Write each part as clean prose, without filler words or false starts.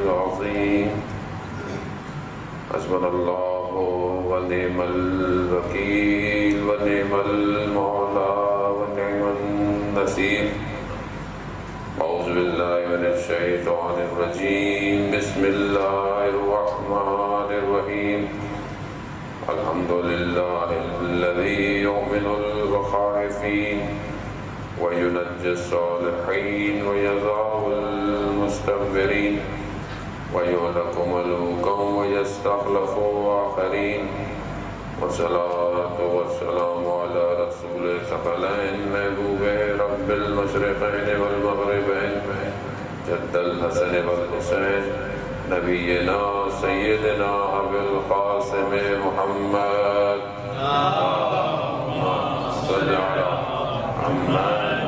العظيم حسبنا الله ونعم الوكيل ونعم المولى ونعم النصير أعوذ بالله من الشيطان الرجيم بسم الله الرحمن الرحيم الحمد لله الذي يؤمن الخائفين وينجي الصالحين ويذر المستكبرين ويهلك ملوكا ويستخلف آخرين والصلاة والسلام على رسول الثقلين محبوب رب المشرقين والمغربين جد الحسن والحسين نبينا سيدنا أبي القاسم محمد اللهم صل على محمد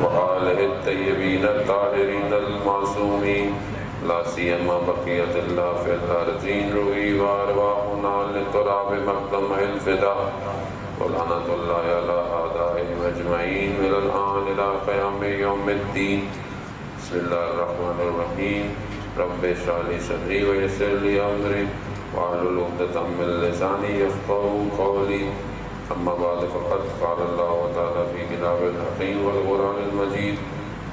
وآله الطيبين الطاهرين المعصومين لا سيما بقية الله في الأرضين روحي وأرواحنا لتراب مقدم الفداء ولعنة الله على أعدائهم أجمعين من الآن إلى قيام يوم الدين بسم الله الرحمن الرحيم رب اشرح لي صدري ويسر لي أمري واحلل عقدة من لساني يفقهوا قولي أما بعد فقد قال الله تعالى في كتابه الحكيم والقرآن المجيد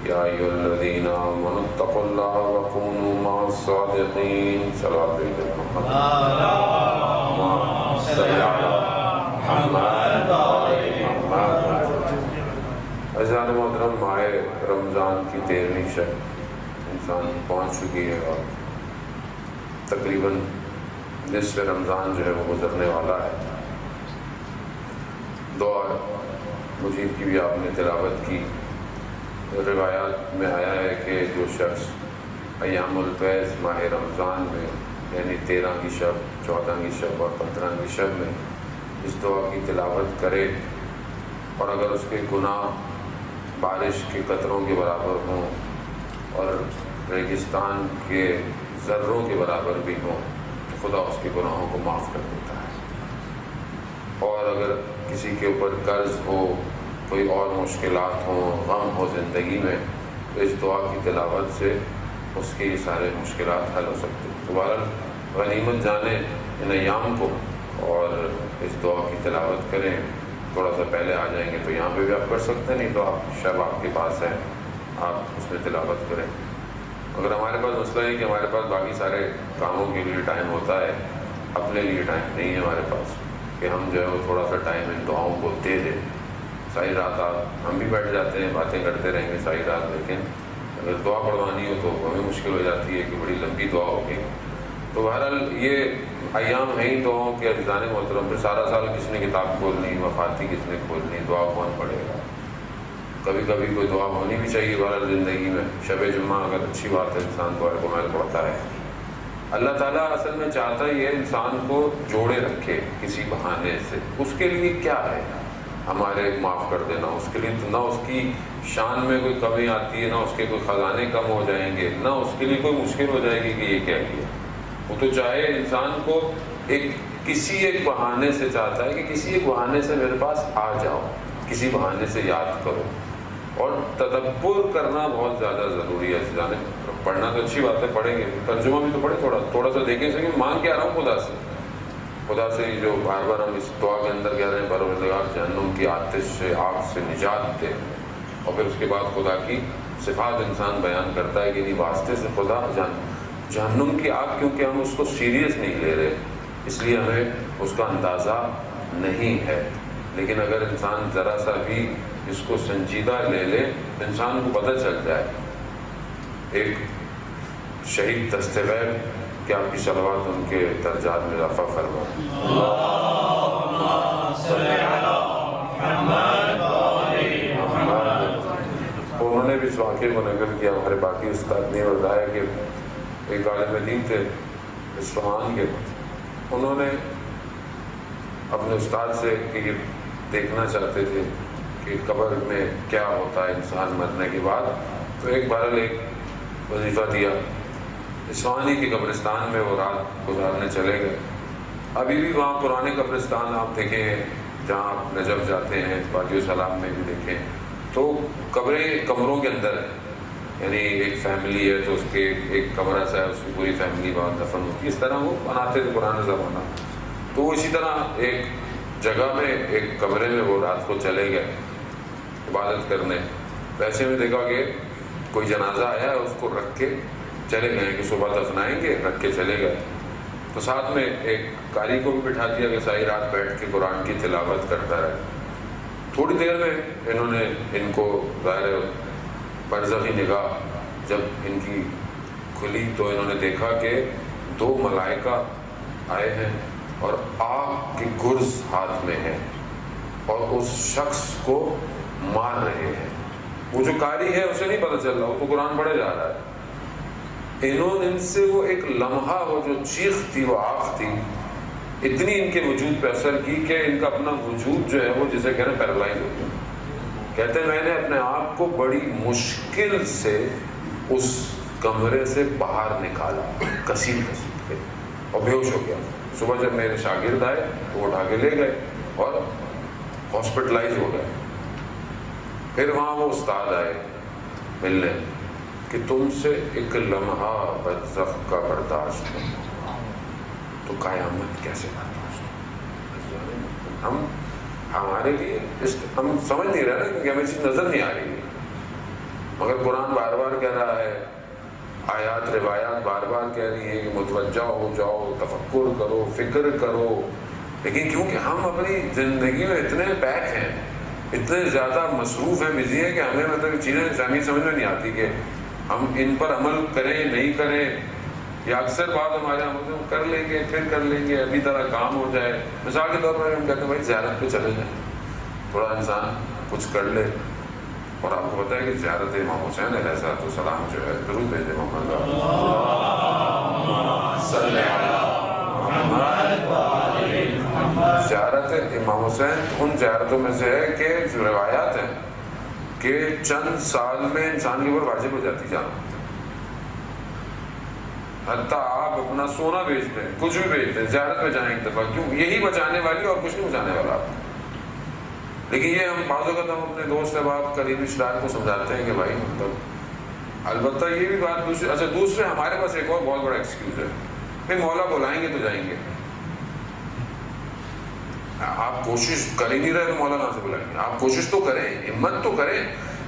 يا أيها الذين آمنوا اتقوا الله وكونوا مع الصادقين صلاة محمد اللهم صل على محمد عزیزان محترم ماہ رمضان کی 13ویں شب انسان پہنچ چکی ہے اور تقریباً نصف رمضان جو ہے وہ گزرنے والا ہے. دعا مجید کی بھی آپ نے تلاوت کی. روایات میں آیا ہے کہ جو شخص ایام الفیض ماہ رمضان میں یعنی 13 کی شب 14 کی شب اور 15 کی شب میں اس دعا کی تلاوت کرے اور اگر اس کے گناہ بارش کے قطروں کے برابر ہوں اور ریگستان کے ذروں کے برابر بھی ہوں تو خدا اس کے گناہوں کو معاف کر دیتا ہے. اور اگر کسی کے اوپر قرض ہو کوئی اور مشکلات ہوں غم ہو زندگی میں تو اس دعا کی تلاوت سے اس کے یہ سارے مشکلات حل ہو سکتے ہیں. تو بہرحال غنیمت جانیں ان ایام کو اور اس دعا کی تلاوت کریں. تھوڑا سا پہلے آ جائیں گے تو یہاں پہ بھی آپ کر سکتے ہیں, نہیں تو آپ شب آپ کے پاس ہے آپ اس میں تلاوت کریں. اگر ہمارے پاس مسئلہ ہے کہ ہمارے پاس باقی سارے کاموں کے لیے ٹائم ہوتا ہے, اپنے لیے ٹائم نہیں ہے ہمارے پاس کہ ہم جو ہے وہ تھوڑا سا ٹائم ان دعاؤں کو دے دیں. ساری رات ہم بھی بیٹھ جاتے ہیں باتیں کرتے رہیں گے ساری رات, لیکن اگر دعا پڑھوانی ہو تو ہمیں مشکل ہو جاتی ہے کہ بڑی لمبی دعا ہوگی. تو بہرحال یہ ایام ہیں ہی دعاؤں کے عزیزان محترم. پھر سارا سال کس نے کتاب کھولنی, وفاتی کس نے کھولنی, دعا کون پڑھے گا. کبھی کبھی کوئی دعا ہونی بھی چاہیے بہرحال زندگی میں. شب جمعہ اگر اچھی بات ہے انسان دعا کو محل پڑھتا ہے. اللہ تعالیٰ اصل میں چاہتا ہی ہے انسان کو جوڑے رکھے کسی بہانے سے. اس کے لیے کیا ہے ہمارے معاف کر دینا, اس کے لیے نہ اس کی شان میں کوئی کمی آتی ہے, نہ اس کے کوئی خزانے کم ہو جائیں گے, نہ اس کے لیے کوئی مشکل ہو جائے گی کہ یہ کیا کیا. وہ تو چاہے انسان کو کسی ایک بہانے سے چاہتا ہے کہ کسی ایک بہانے سے میرے پاس آ جاؤ, کسی بہانے سے یاد کرو. اور تدبر کرنا بہت زیادہ ضروری ہے. پڑھنا تو اچھی بات ہے, پڑھیں گے, ترجمہ بھی تو پڑھیں, تھوڑا سا دیکھیں سکیں مانگ کے آ رہا ہوں خدا سے جو بار بار ہم اس دعا کے اندر کہہ رہے ہیں پروردگار جہنم کی آتش سے, آگ سے نجات دے. اور پھر اس کے بعد خدا کی صفات انسان بیان کرتا ہے کہ نہیں واسطے سے خدا جہنم کی آگ, کیونکہ ہم اس کو سیریس نہیں لے رہے اس لیے ہمیں اس کا اندازہ نہیں ہے. لیکن اگر انسان ذرا سا بھی اس کو سنجیدہ لے لے تو انسان کو پتہ چل جائے. ایک شہید دستغیر کہ آپ کی صلوات ان کے درجات میں اضافہ فرما. انہوں نے بھی اس واقعے کو نقل کیا, ہمارے باقی استاد نے بتایا کہ ایک عالم دین تھے اصفہان کے, انہوں نے اپنے استاد سے کہ یہ دیکھنا چاہتے تھے کہ قبر میں کیا ہوتا ہے انسان مرنے کے بعد. تو ایک وظیفہ دیا. اصفہانی کے قبرستان میں وہ رات گزارنے چلے گئے. ابھی بھی وہاں پرانے قبرستان آپ دیکھیں جہاں آپ نجف جاتے ہیں, وادی السلام میں بھی دیکھیں تو قبریں کمروں کے اندر ہیں. یعنی ایک فیملی ہے تو اس کے ایک کمرہ سا ہے، اس کی پوری فیملی وہاں دفن ہوتی ہے، اس طرح وہ بناتے تھے پرانے زمانہ۔ تو وہ اسی طرح ایک جگہ میں ایک کمرے میں وہ رات کو چلے گئے عبادت کرنے۔ ویسے میں دیکھا کہ کوئی جنازہ آیا ہے، اس کو رکھ کے چلے گئے کہ صبح دفنائیں گے، رکھ کے چلے گئے۔ تو ساتھ میں ایک قاری کو بھی بٹھا دیا کہ ساری رات بیٹھ کے قرآن کی تلاوت کرتا رہے۔ تھوڑی دیر میں انہوں نے ان کو ظاہر برزخی نگاہ جب ان کی کھلی تو انہوں نے دیکھا کہ 2 ملائکہ آئے ہیں اور آگ کی گرز ہاتھ میں ہے اور اس شخص کو مار رہے ہیں۔ وہ جو قاری ہے اسے نہیں پتہ چل رہا، وہ تو قرآن پڑھے جا رہا ہے۔ انہوں نے ان سے وہ ایک لمحہ، وہ جو چیخ تھی، وہ آگ تھی، اتنی ان کے وجود پہ اثر کی کہ ان کا اپنا وجود جو ہے وہ جسے کہتے ہیں پیرالائز ہو گیا۔ کہتے ہیں میں نے اپنے آپ کو بڑی مشکل سے اس کمرے سے باہر نکالا، کسیل کے، اور بے ہوش ہو گیا۔ صبح جب میرے شاگرد آئے تو وہ اٹھا کے لے گئے اور ہاسپٹلائز ہو گئے۔ پھر وہاں وہ استاد آئے ملنے کہ تم سے ایک لمحہ برزخ کا برداشت نہیں، تو قیامت کیسے برداشت؟ ہم ہمارے لیے ہم سمجھ نہیں رہے نا، کیونکہ ہمیں چیز نظر نہیں آ رہی ہے، مگر قرآن بار بار کہہ رہا ہے، آیات روایات بار بار کہہ رہی ہیں کہ متوجہ ہو جاؤ، تفکر کرو، فکر کرو۔ لیکن کیونکہ ہم اپنی زندگی میں اتنے پیک ہیں، اتنے زیادہ مصروف ہیں، بزی ہیں کہ ہمیں مطلب چیزیں انسانی سمجھ میں نہیں آتی کہ ہم ان پر عمل کریں نہیں کریں، یا اکثر بات ہمارے ہم کر لیں گے پھر کر لیں گے، ابھی طرح کام ہو جائے۔ مثال کے طور پر ہم کہتے ہیں بھائی زیارت پہ چلے جائیں، تھوڑا انسان کچھ کر لے۔ اور آپ کو پتہ ہے کہ زیارت امام حسین علیہ السلام جو ہے، درود بھیجے محمد زیارت امام حسین ان زیارتوں میں سے ہے کہ روایات ہیں کہ چند سال میں انسان کے اوپر واجب ہو جاتی جانا، حتیٰ آپ اپنا سونا بیچتے ہیں، کچھ بھی بیچتے ہیں، زیارت میں جائیں ایک دفعہ، کیوں؟ یہی بچانے والی اور کچھ نہیں بچانے والا آپ کو۔ لیکن یہ ہم بعض اوقات ہم اپنے دوست احباب قریبی رشتہ دار کو سمجھاتے ہیں کہ بھائی مطلب، البتہ یہ بھی بات دوسرے، اچھا دوسرے ہمارے پاس ایک اور بہت بڑا ایکسکیوز ہے، بھائی مولا بلائیں گے تو جائیں گے۔ آپ کوشش کر ہی نہیں رہے تو مولا کہاں سے بلائیں گے؟ آپ کوشش تو کریں، ہمت تو کریں،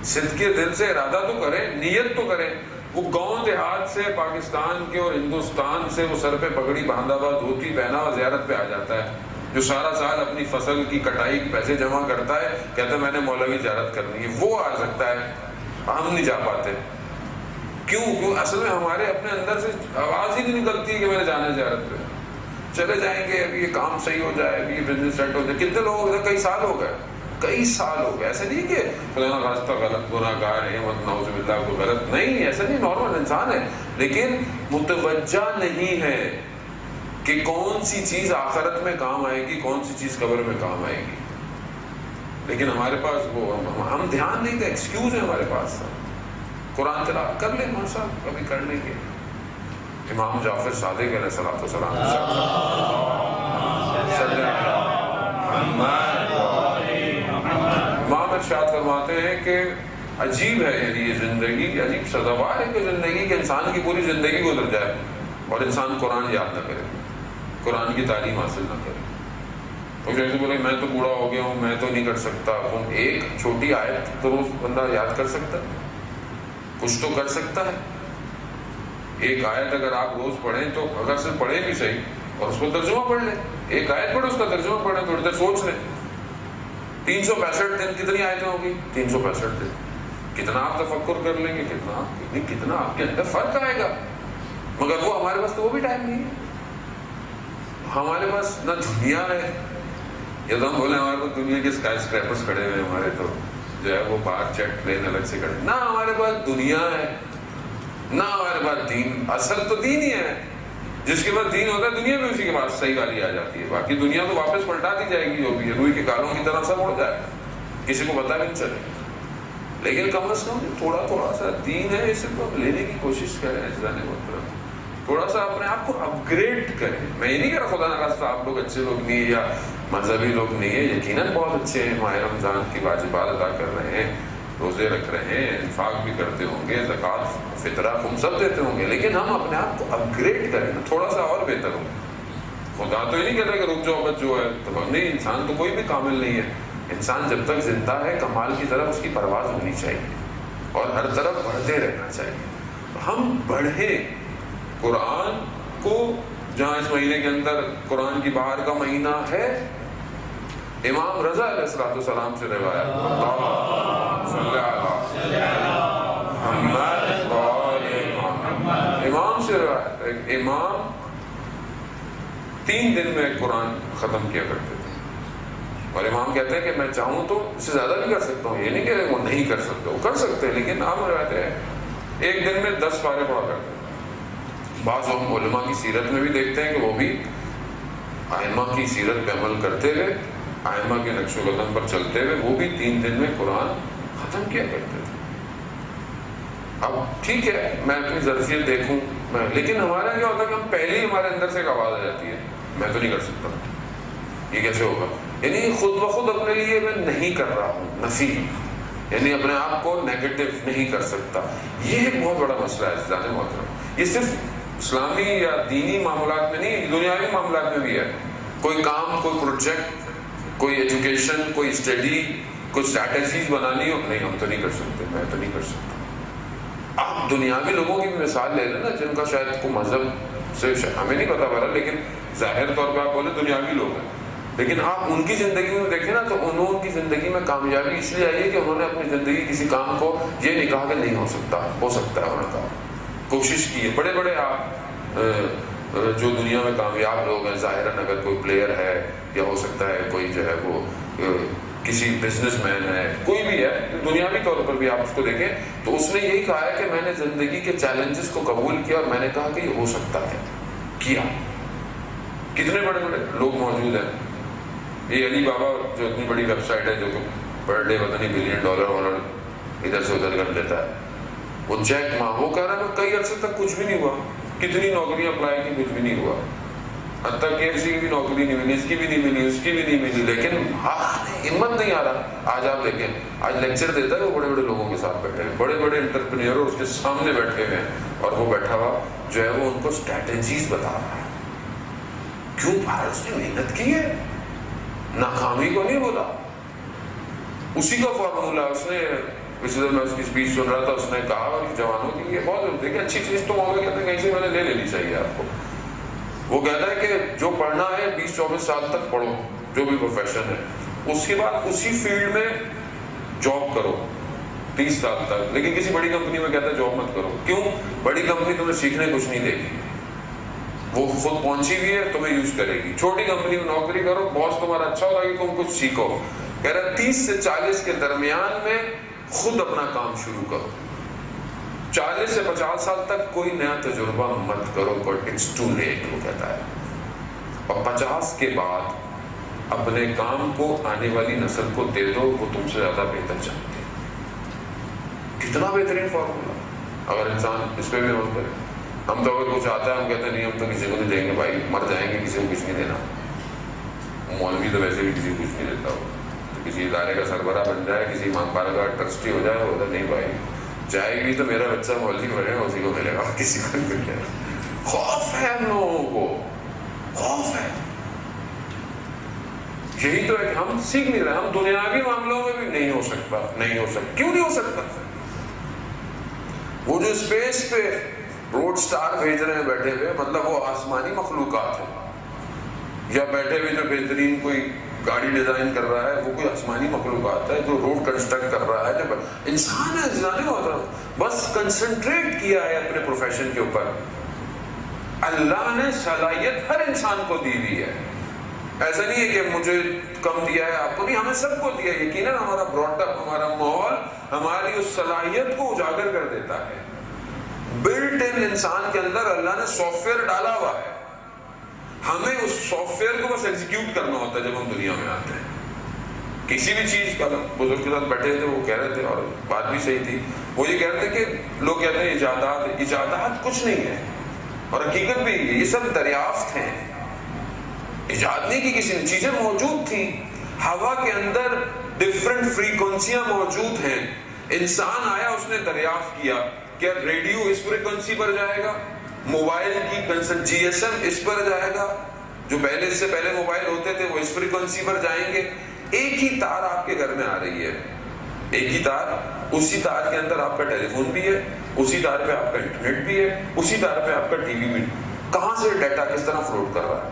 صدق کے دل سے ارادہ تو کریں، نیت تو کریں۔ وہ گاؤں دیہات سے، پاکستان کے اور ہندوستان سے وہ سر پہ پگڑی باندھا ہوا، دھوتی پہنا ہوا زیارت پہ آ جاتا ہے، جو سارا سال اپنی فصل کی کٹائی کے پیسے جمع کرتا ہے، کہتا ہے میں نے مولا کی زیارت کرنی ہے، وہ آ سکتا ہے، ہم نہیں جا پاتے۔ کیوں؟ اصل میں ہمارے اپنے اندر سے آواز ہی نہیں نکلتی کہ میں نے جانا ہے زیارت پہ۔ چلے جائیں گے، ابھی یہ کام صحیح ہو جائے، ابھی یہ بزنس سیٹ ہو جائے۔ کتنے لوگ ہو گئے؟ کئی سال ہو گئے، کئی سال ہو گئے۔ ایسے نہیں کہ فلانا راستہ غلط، گناہ گار ہے، نعوذ باللہ کو غلط نہیں، ایسا نہیں، نارمل انسان ہے، لیکن متوجہ نہیں ہے کہ کون سی چیز آخرت میں کام آئے گی، کون سی چیز قبر میں کام آئے گی۔ لیکن ہمارے پاس وہ ہم دھیان نہیں دیں، ایکسکیوز ہے ہمارے پاس۔ قرآن تلاوت کر لیں مول صاحب، کبھی کر لیں گے۔ امام جعفر صادق علیہ السلام امام ارشاد فرماتے ہیں کہ عجیب ہے، یعنی یہ زندگی عجیب سزاوار ہے کہ زندگی کے انسان کی پوری زندگی گزر جائے اور انسان قرآن یاد نہ کرے، قرآن کی تعلیم حاصل نہ کرے۔ اور جیسے بولے میں تو بوڑھا ہو گیا ہوں، میں تو نہیں کر سکتا۔ ایک چھوٹی آیت تو روز بندہ یاد کر سکتا ہے، کچھ تو کر سکتا ہے۔ ایک آیت اگر آپ روز پڑھیں تو اگر صرف پڑھیں بھی صحیح اور اس کو ترجمہ پڑھ لیں، ایک آیت پڑھیں اس کا ترجمہ پڑھیں، تھوڑی دیر سوچ لیں۔ 365 دن کتنی آیتیں ہوگی؟ 365 دن کتنا آپ تفکر کر لیں گے، کتنا آپ کے اندر فرق آئے گا۔ مگر وہ ہمارے پاس تو وہ بھی ٹائم نہیں ہے۔ ہمارے پاس نہ دنیا ہے، یا تو ہم بولے ہمارے پاس دنیا کے اسکائی اسکریپرز کھڑے ہوئے ہیں، ہمارے تو جو ہے وہ باہر جیٹ پلین الگ سے کھڑے، نہ ہمارے پاس دنیا ہے، نہ ہمارے پاس دین۔ اصل تو دین ہی ہے، جس کے پاس دین ہوتا ہے دنیا میں اسی کے پاس صحیح والی آ جاتی ہے، باقی دنیا تو واپس پلٹا دی جائے گی، جو بھی ہے روئی کے کالوں کی طرح سب اڑ جائے، کسی کو پتہ بھی نہیں چلے۔ لیکن کم از کم تھوڑا سا دین ہے، اسے تو لینے کی کوشش کریں، تھوڑا سا اپنے آپ کو اپ گریڈ کریں۔ میں یہ نہیں کہہ رہا خدا نخواستہ آپ لوگ اچھے لوگ نہیں یا مذہبی لوگ نہیں ہیں، یقیناً بہت اچھے ہیں، ماہ رمضان کی واجبات ادا کر رہے ہیں، روزے رکھ رہے ہیں, انفاق بھی کرتے ہوں گے, زکوٰۃ فطرہ ہم سب دیتے ہوں گے, لیکن ہم اپنے آپ کو اپ گریڈ کریں, تھوڑا سا اور بہتر ہو. خدا تو یہ نہیں کہتا کہ رک جاؤ بس جو ہے تو نہیں, انسان تو کوئی بھی کامل نہیں ہے. انسان جب تک زندہ ہے کمال کی طرف اس کی پرواز ہونی چاہیے اور ہر طرف بڑھتے رہنا چاہیے. ہم بڑھیں قرآن کو, جہاں اس مہینے کے اندر قرآن کی بہار کا مہینہ ہے. امام رضا علیہ السلام سے روایت, امام سے روایت ہے, امام 3 دن میں قرآن ختم کیا کرتے تھے. اور امام کہتے ہیں کہ میں چاہوں تو اس سے زیادہ بھی کر سکتا ہوں, یہ نہیں کہ وہ نہیں کر سکتے, وہ کر سکتے ہیں, لیکن عام روایت ہے 1 دن میں 10 پارے پڑھا کرتے ہیں. بعض ہم علماء کی سیرت میں بھی دیکھتے ہیں کہ وہ بھی ائمہ کی سیرت پہ عمل کرتے ہوئے, ائمہ کے نقش و قدم پر چلتے ہوئے وہ بھی 3 دن میں قرآن ختم کیا کرتے تھے. اب ٹھیک ہے میں اپنی ظرفیت دیکھوں لیکن ہمارا کیا ہوتا ہے کہ ہم پہلے ہی ہمارے اندر سے ایک آواز آ جاتی ہے میں تو نہیں کر سکتا, یہ کیسے ہوگا, یعنی خود بخود اپنے لیے میں نہیں کر رہا ہوں, نفی, یعنی اپنے آپ کو نیگیٹو نہیں کر سکتا. یہ ایک بہت بڑا مسئلہ ہے عزیزان محترم. یہ صرف اسلامی یا دینی معاملات میں نہیں, دنیاوی معاملات میں بھی ہے. کوئی کام, کوئی پروجیکٹ, کوئی ایجوکیشن, کوئی اسٹڈی, کوئی اسٹریٹجیز بنانی ہو, نہیں ہم تو نہیں کر سکتے, میں تو نہیں کر سکتا. آپ دنیاوی لوگوں کی بھی مثال لے لیں نا, جن کا شاید کو مذہب سے ہمیں نہیں پتا بہرحال, لیکن ظاہر طور پہ آپ بولے دنیاوی لوگ ہیں, لیکن آپ ان کی زندگی میں دیکھیں نا تو انہوں کی زندگی میں کامیابی اس لیے آئی ہے کہ انہوں نے اپنی زندگی کسی کام کو یہ نہیں کہا کہ نہیں ہو سکتا, ہو سکتا ہے, انہوں نے کہا, کوشش کی ہے. بڑے بڑے آپ جو دنیا میں کامیاب لوگ ہیں, ظاہراً اگر کوئی پلیئر ہے یا ہو سکتا ہے کوئی جو ہے وہ کسی بزنس مین ہے, کوئی بھی ہے, دنیاوی طور پر بھی آپ اس کو دیکھیں تو اس نے یہی کہا ہے کہ میں نے زندگی کے چیلنجز کو قبول کیا اور میں نے کہا کہ یہ ہو سکتا ہے, کیا. کتنے بڑے بڑے لوگ موجود ہیں. یہ علی بابا جو اتنی بڑی ویب سائٹ ہے جو کہ پر ڈے پتہ نہیں $1 بلین ادھر سے ادھر کر لیتا ہے, وہ جیک ما, وہ کہہ رہا ہے کئی عرصے تک کچھ بھی نہیں ہوا, کتنی نوکریاں اپلائی کی, کچھ بھی نہیں ہوا, حتیٰ کہ KFC کی بھی نوکری نہیں ملی, اس کی بھی نہیں ملی, اس کی بھی نہیں ملی, لیکن ہمت نہیں آ رہا. آج آپ دیکھیں, آج لیکچر دیتا ہے وہ بڑے بڑے لوگوں کے ساتھ بیٹھے ہیں, بڑے بڑے انٹرپرینور اس کے سامنے بیٹھے ہوئے ہیں, اور وہ بیٹھا ہوا جو ہے وہ ان کو اسٹریٹجیز بتا رہا ہے. کیوں؟ اس نے محنت کی ہے, ناکامی کو نہیں بولا, اسی کا فارمولا اس نے. پچھلے دن میں اس کی اسپیچ سن رہا تھا, اس نے کہا کہ جوانوں کے لیے بہت دیکھیں اچھی چیز تو موقع کہتے ہیں کہیں سے میں نے لے لینی چاہیے آپ کو. وہ کہتا ہے کہ جو پڑھنا ہے 20-24 سال تک پڑھو, جو بھی پروفیشن ہے, اس کے بعد اسی فیلڈ میں جاب کرو 30 سال تک, لیکن کسی بڑی کمپنی میں کہتا ہے جاب مت کرو. کیوں؟ بڑی کمپنی تمہیں سیکھنے کچھ نہیں دے گی, وہ خود پہنچی ہوئی ہے, تمہیں یوز کرے گی. چھوٹی کمپنی میں نوکری کرو, باس تمہارا اچھا ہوگا کہ تم کچھ سیکھو. کہہ رہا 30 سے 40 کے درمیان میں خود اپنا کام شروع کرو. 40 سے 50 سال تک کوئی نیا تجربہ مت کرو, بٹ اٹس ٹو لیٹ, وہ کہتا ہے. اور 50 کے بعد اپنے کام کو آنے والی نسل کو دے دو, وہ تم سے زیادہ بہتر جانتے ہیں. کتنا بہترین فارمولا اگر انسان اس پہ بھی عمل کرے. ہم تو اگر کچھ آتا ہے ہم کہتے ہیں نہیں ہم تو کسی کو نہیں دیں گے بھائی, مر جائیں گے, کسی کو کچھ نہیں دینا. مولوی تو ویسے بھی کسی کو کچھ نہیں دیتا ہو, کسی ادارے کا سربراہ بن جائے, کسی امام بارگاہ کا ٹرسٹی ہو جائے, وہ نہیں بھائی جائے گی تو میرا بچہ مولوی بنے گا, اسی کو ملے گا, کسی کو نہیں ملے گا. خوف ہے ہم لوگوں کو, خوف ہے. یہی تو ہے کہ ہم سیکھ نہیں رہے. ہم دنیاوی معاملوں میں بھی نہیں ہو سکتا, نہیں ہو سکتا. کیوں نہیں ہو سکتا؟ وہ جو اسپیس پہ روڈ سٹار بھیج رہے ہیں بیٹھے ہوئے, مطلب وہ آسمانی مخلوقات ہیں, یا بیٹھے ہوئے جو بہترین کوئی گاڑی ڈیزائن کر رہا ہے وہ کوئی آسمانی مخلوقات ہے, جو روڈ کنسٹرکٹ کر رہا ہے جو انسان ہے. انسان ہوتا بس کنسنٹریٹ کیا ہے اپنے پروفیشن کے اوپر. اللہ نے صلاحیت ہر انسان کو دی ہوئی ہے. ایسا نہیں ہے کہ مجھے کم دیا ہے آپ کو, نہیں, ہمیں سب کو دیا. یقیناً ہمارا براڈ اپ, ہمارا ماحول ہماری اس صلاحیت کو اجاگر کر دیتا ہے. بلٹ ان انسان کے اندر اللہ نے سافٹ ویئر ڈالا ہوا ہے, ہمیں اس سافٹ ویئر کو بس ایگزیکیوٹ کرنا ہوتا ہے. جب ہم دنیا میں آتے ہیں کسی بھی چیز کا, بزرگ کے ساتھ بیٹھے تھے وہ کہہ رہے تھے, اور بات بھی صحیح تھی, وہ یہ کہہ رہے تھے کہ لوگ کہتے ہیں ایجادات کچھ نہیں ہے, اور حقیقت بھی یہ سب دریافت ہیں. ایجاد نہیں کی کسی نے, چیزیں موجود تھیں. ہوا کے اندر ڈفرنٹ فریکوینسیاں موجود ہیں, انسان آیا, اس نے دریافت کیا کہ ریڈیو اس فریکوینسی پر جائے گا, موبائل کی جی ایس ایم اس پر جائے گا, جو پہلے اس سے پہلے موبائل ہوتے تھے وہ اس فریکوینسی پر جائیں گے. ایک ہی تار آپ کے گھر میں آ رہی ہے, ایک ہی تار, اسی تار کے اندر آپ کا ٹیلی فون بھی ہے, اسی تار پہ آپ کا انٹرنیٹ بھی ہے, اسی تار پہ آپ کا ٹی وی بھی. کہاں سے ڈیٹا کس طرح فلوٹ کر رہا ہے؟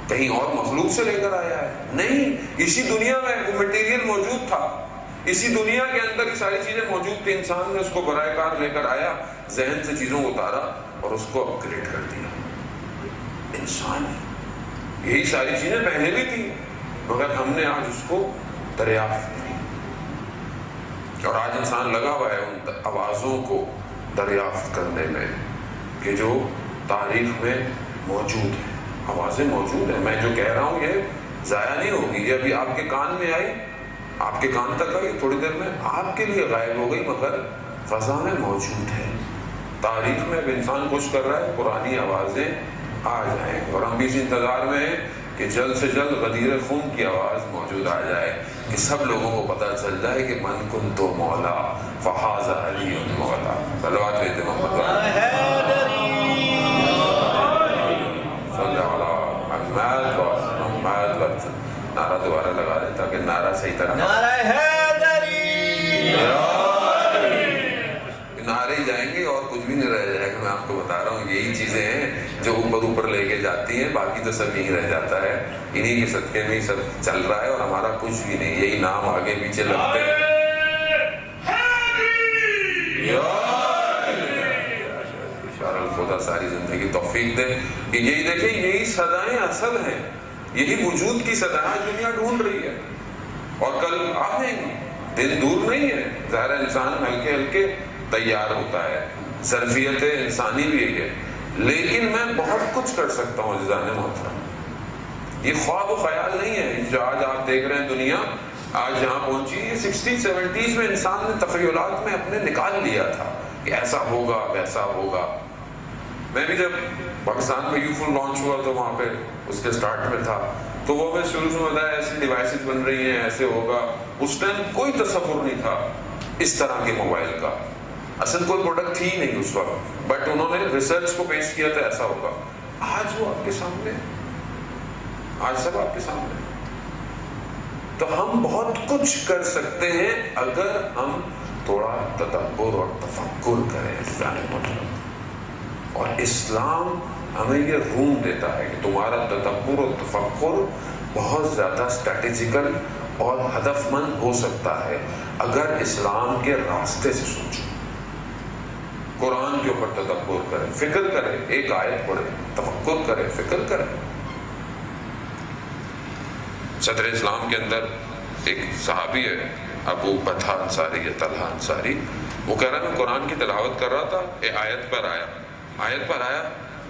کہیں اور مخلوق سے لے کر آیا ہے؟ نہیں, اسی دنیا میں وہ مٹیریل موجود تھا, اسی دنیا کے اندر یہ ساری چیزیں موجود تھی. انسان نے اس کو برائے کار لے کر آیا, ذہن سے چیزوں کو اتارا اور اس کو اپ گریڈ کر دیا. انسان یہی ساری چیزیں پہلے بھی تھی, مگر ہم نے آج اس کو دریافت کی, اور آج انسان لگا ہوا ہے ان آوازوں کو دریافت کرنے میں کہ جو تاریخ میں موجود ہیں. آوازیں موجود ہیں, میں جو کہہ رہا ہوں یہ ضائع نہیں ہوگی. یہ ابھی آپ کے کان میں آئی, آپ کے کان تک آئی, تھوڑی دیر میں آپ کے لیے غائب ہو گئی, مگر فضا میں موجود ہے. تاریخ میں اب انسان کوشش کر رہا ہے پرانی آوازیں آ جائیں, اور ہم بھی اس انتظار میں ہیں کہ جلد سے جلد غدیر خون کی آواز موجود آ جائے, کہ سب لوگوں کو پتہ چل جائے کہ من کنت مولا فہذا علی مولا. صلوات بیت محمد نعرہ دوبارہ لگا دیں تاکہ نعرہ صحیح طرح نعرے ہی جائیں گے اور کچھ بھی نہیں رہ جائے گا. میں آپ کو بتا رہا ہوں یہی چیزیں ہیں جو اوپر لے کے جاتی ہیں, باقی تو سب یہی رہ جاتا ہے. انہی کے صدقے میں ہی سب چل رہا ہے, اور ہمارا کچھ بھی نہیں. یہی نام آگے پیچھے لگتے ہیں. خدا ساری زندگی توفیق دے کہ یہی دیکھیں, یہی صدائیں اصل ہیں, یہی وجود کی صدائیں دنیا ڈھونڈ رہی ہے, اور کل آ جائیں گی. دن دور نہیں ہے. ظاہر انسان ہلکے ہلکے تیار ہوتا ہے, ظرفیت انسانی بھی یہی ہے, لیکن میں بہت کچھ کر سکتا ہوں عزیزان محترم. یہ خواب و خیال نہیں ہے جو آج آپ دیکھ رہے ہیں. دنیا آج جہاں پہنچی, یہ 60-70s میں انسان نے تخیلات میں اپنے نکال لیا تھا کہ ایسا ہوگا ویسا ہوگا. میں بھی جب پاکستان میں یوفل لانچ ہوا تو وہاں پہ اس کے سٹارٹ میں تھا, تو وہ میں شروع سے بتایا ایسی ڈیوائسز بن رہی ہیں, ایسے ہوگا. اس ٹائم کوئی تصور نہیں تھا اس طرح کے موبائل کا, اصل کوئی پروڈکٹ تھی نہیں اس وقت, بٹ انہوں نے ریسرچ کو پیش کیا تھا ایسا ہوگا. آج وہ آپ کے سامنے, آج سب آپ کے سامنے. تو ہم بہت کچھ کر سکتے ہیں اگر ہم تھوڑا تدبر اور تفکر کریں. اور اسلام ہمیں یہ روم دیتا ہے کہ تمہارا تدبر اور تفکر بہت زیادہ اسٹریٹجیکل اور ہدف مند ہو سکتا ہے اگر اسلام کے راستے سے سوچو. قرآن کے اوپر تدبر کریں, فکر کریں, ایک آیت پڑھیں, تفکر کریں, فکر کریں. صدر اسلام کے اندر ایک صحابی ہے ابو بطحہ انصاری یا طلحہ انصاری, وہ کہہ رہا ہے میں قرآن کی تلاوت کر رہا تھا, ایک آیت پر آیا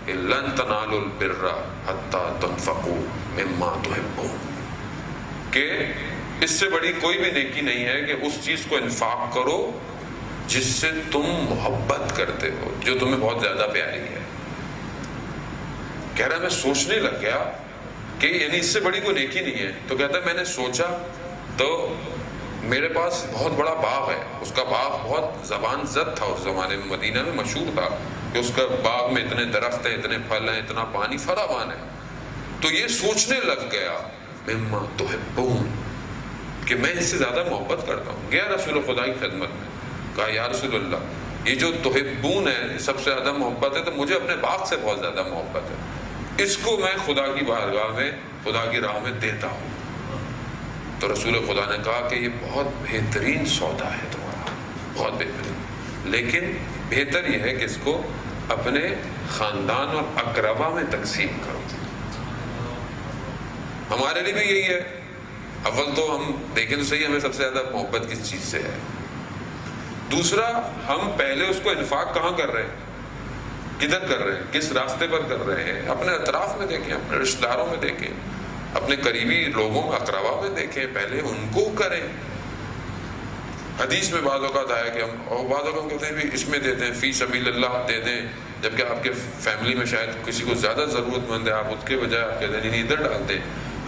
کہ لن تنالوا البر حتی تنفقوا مما تحبون, کہ اس سے بڑی کوئی بھی نیکی نہیں ہے کہ اس چیز کو انفاق کرو جس سے تم محبت کرتے ہو, جو تمہیں بہت زیادہ پیاری ہے. کہہ رہا ہے میں سوچنے لگ گیا کہ یعنی اس سے بڑی کوئی نیکی نہیں ہے. تو کہتا ہے میں نے سوچا تو میرے پاس بہت بڑا باغ ہے, اس کا باغ بہت زبان زد تھا اس زمانے میں, مدینہ میں مشہور تھا کہ اس کا باغ میں اتنے درخت ہیں, اتنے پھل ہیں, اتنا پانی فراوان ہے. تو یہ سوچنے لگ گیا مما تحبون, کہ میں اس سے زیادہ محبت کرتا ہوں. گیا رسول خدا کی خدمت میں, کہا یا رسول اللہ یہ جو تحبون ہے سب سے زیادہ محبت ہے, تو مجھے اپنے باغ سے بہت زیادہ محبت ہے, اس کو میں خدا کی بارگاہ میں, خدا کی راہ میں دیتا ہوں. تو رسول خدا نے کہا کہ یہ بہت بہترین سودا ہے تمہارا, بہت بہترین, لیکن بہتر یہ ہے کہ اس کو اپنے خاندان اور اقربا میں تقسیم کرو. ہمارے لیے بھی یہی ہے. اول تو ہم دیکھیں تو صحیح ہمیں سب سے زیادہ محبت کس چیز سے ہے. دوسرا, ہم پہلے اس کو انفاق کہاں کر رہے ہیں, کدھر کر رہے ہیں, کس راستے پر کر رہے ہیں. اپنے اطراف میں دیکھیں, اپنے رشتہ داروں میں دیکھیں, اپنے قریبی لوگوں میں اقربا میں دیکھیں, پہلے ان کو کریں. حدیث میں بعض اوقات آیا کہ بعض اوقات کہتے ہیں بھی اس میں دے دیں, فی سبیل اللہ دے دیں, جبکہ آپ کے فیملی میں شاید کسی کو زیادہ ضرورت مند ہے, آپ اس کے بجائے آپ کہتے ہیں ادھر ڈال دیں.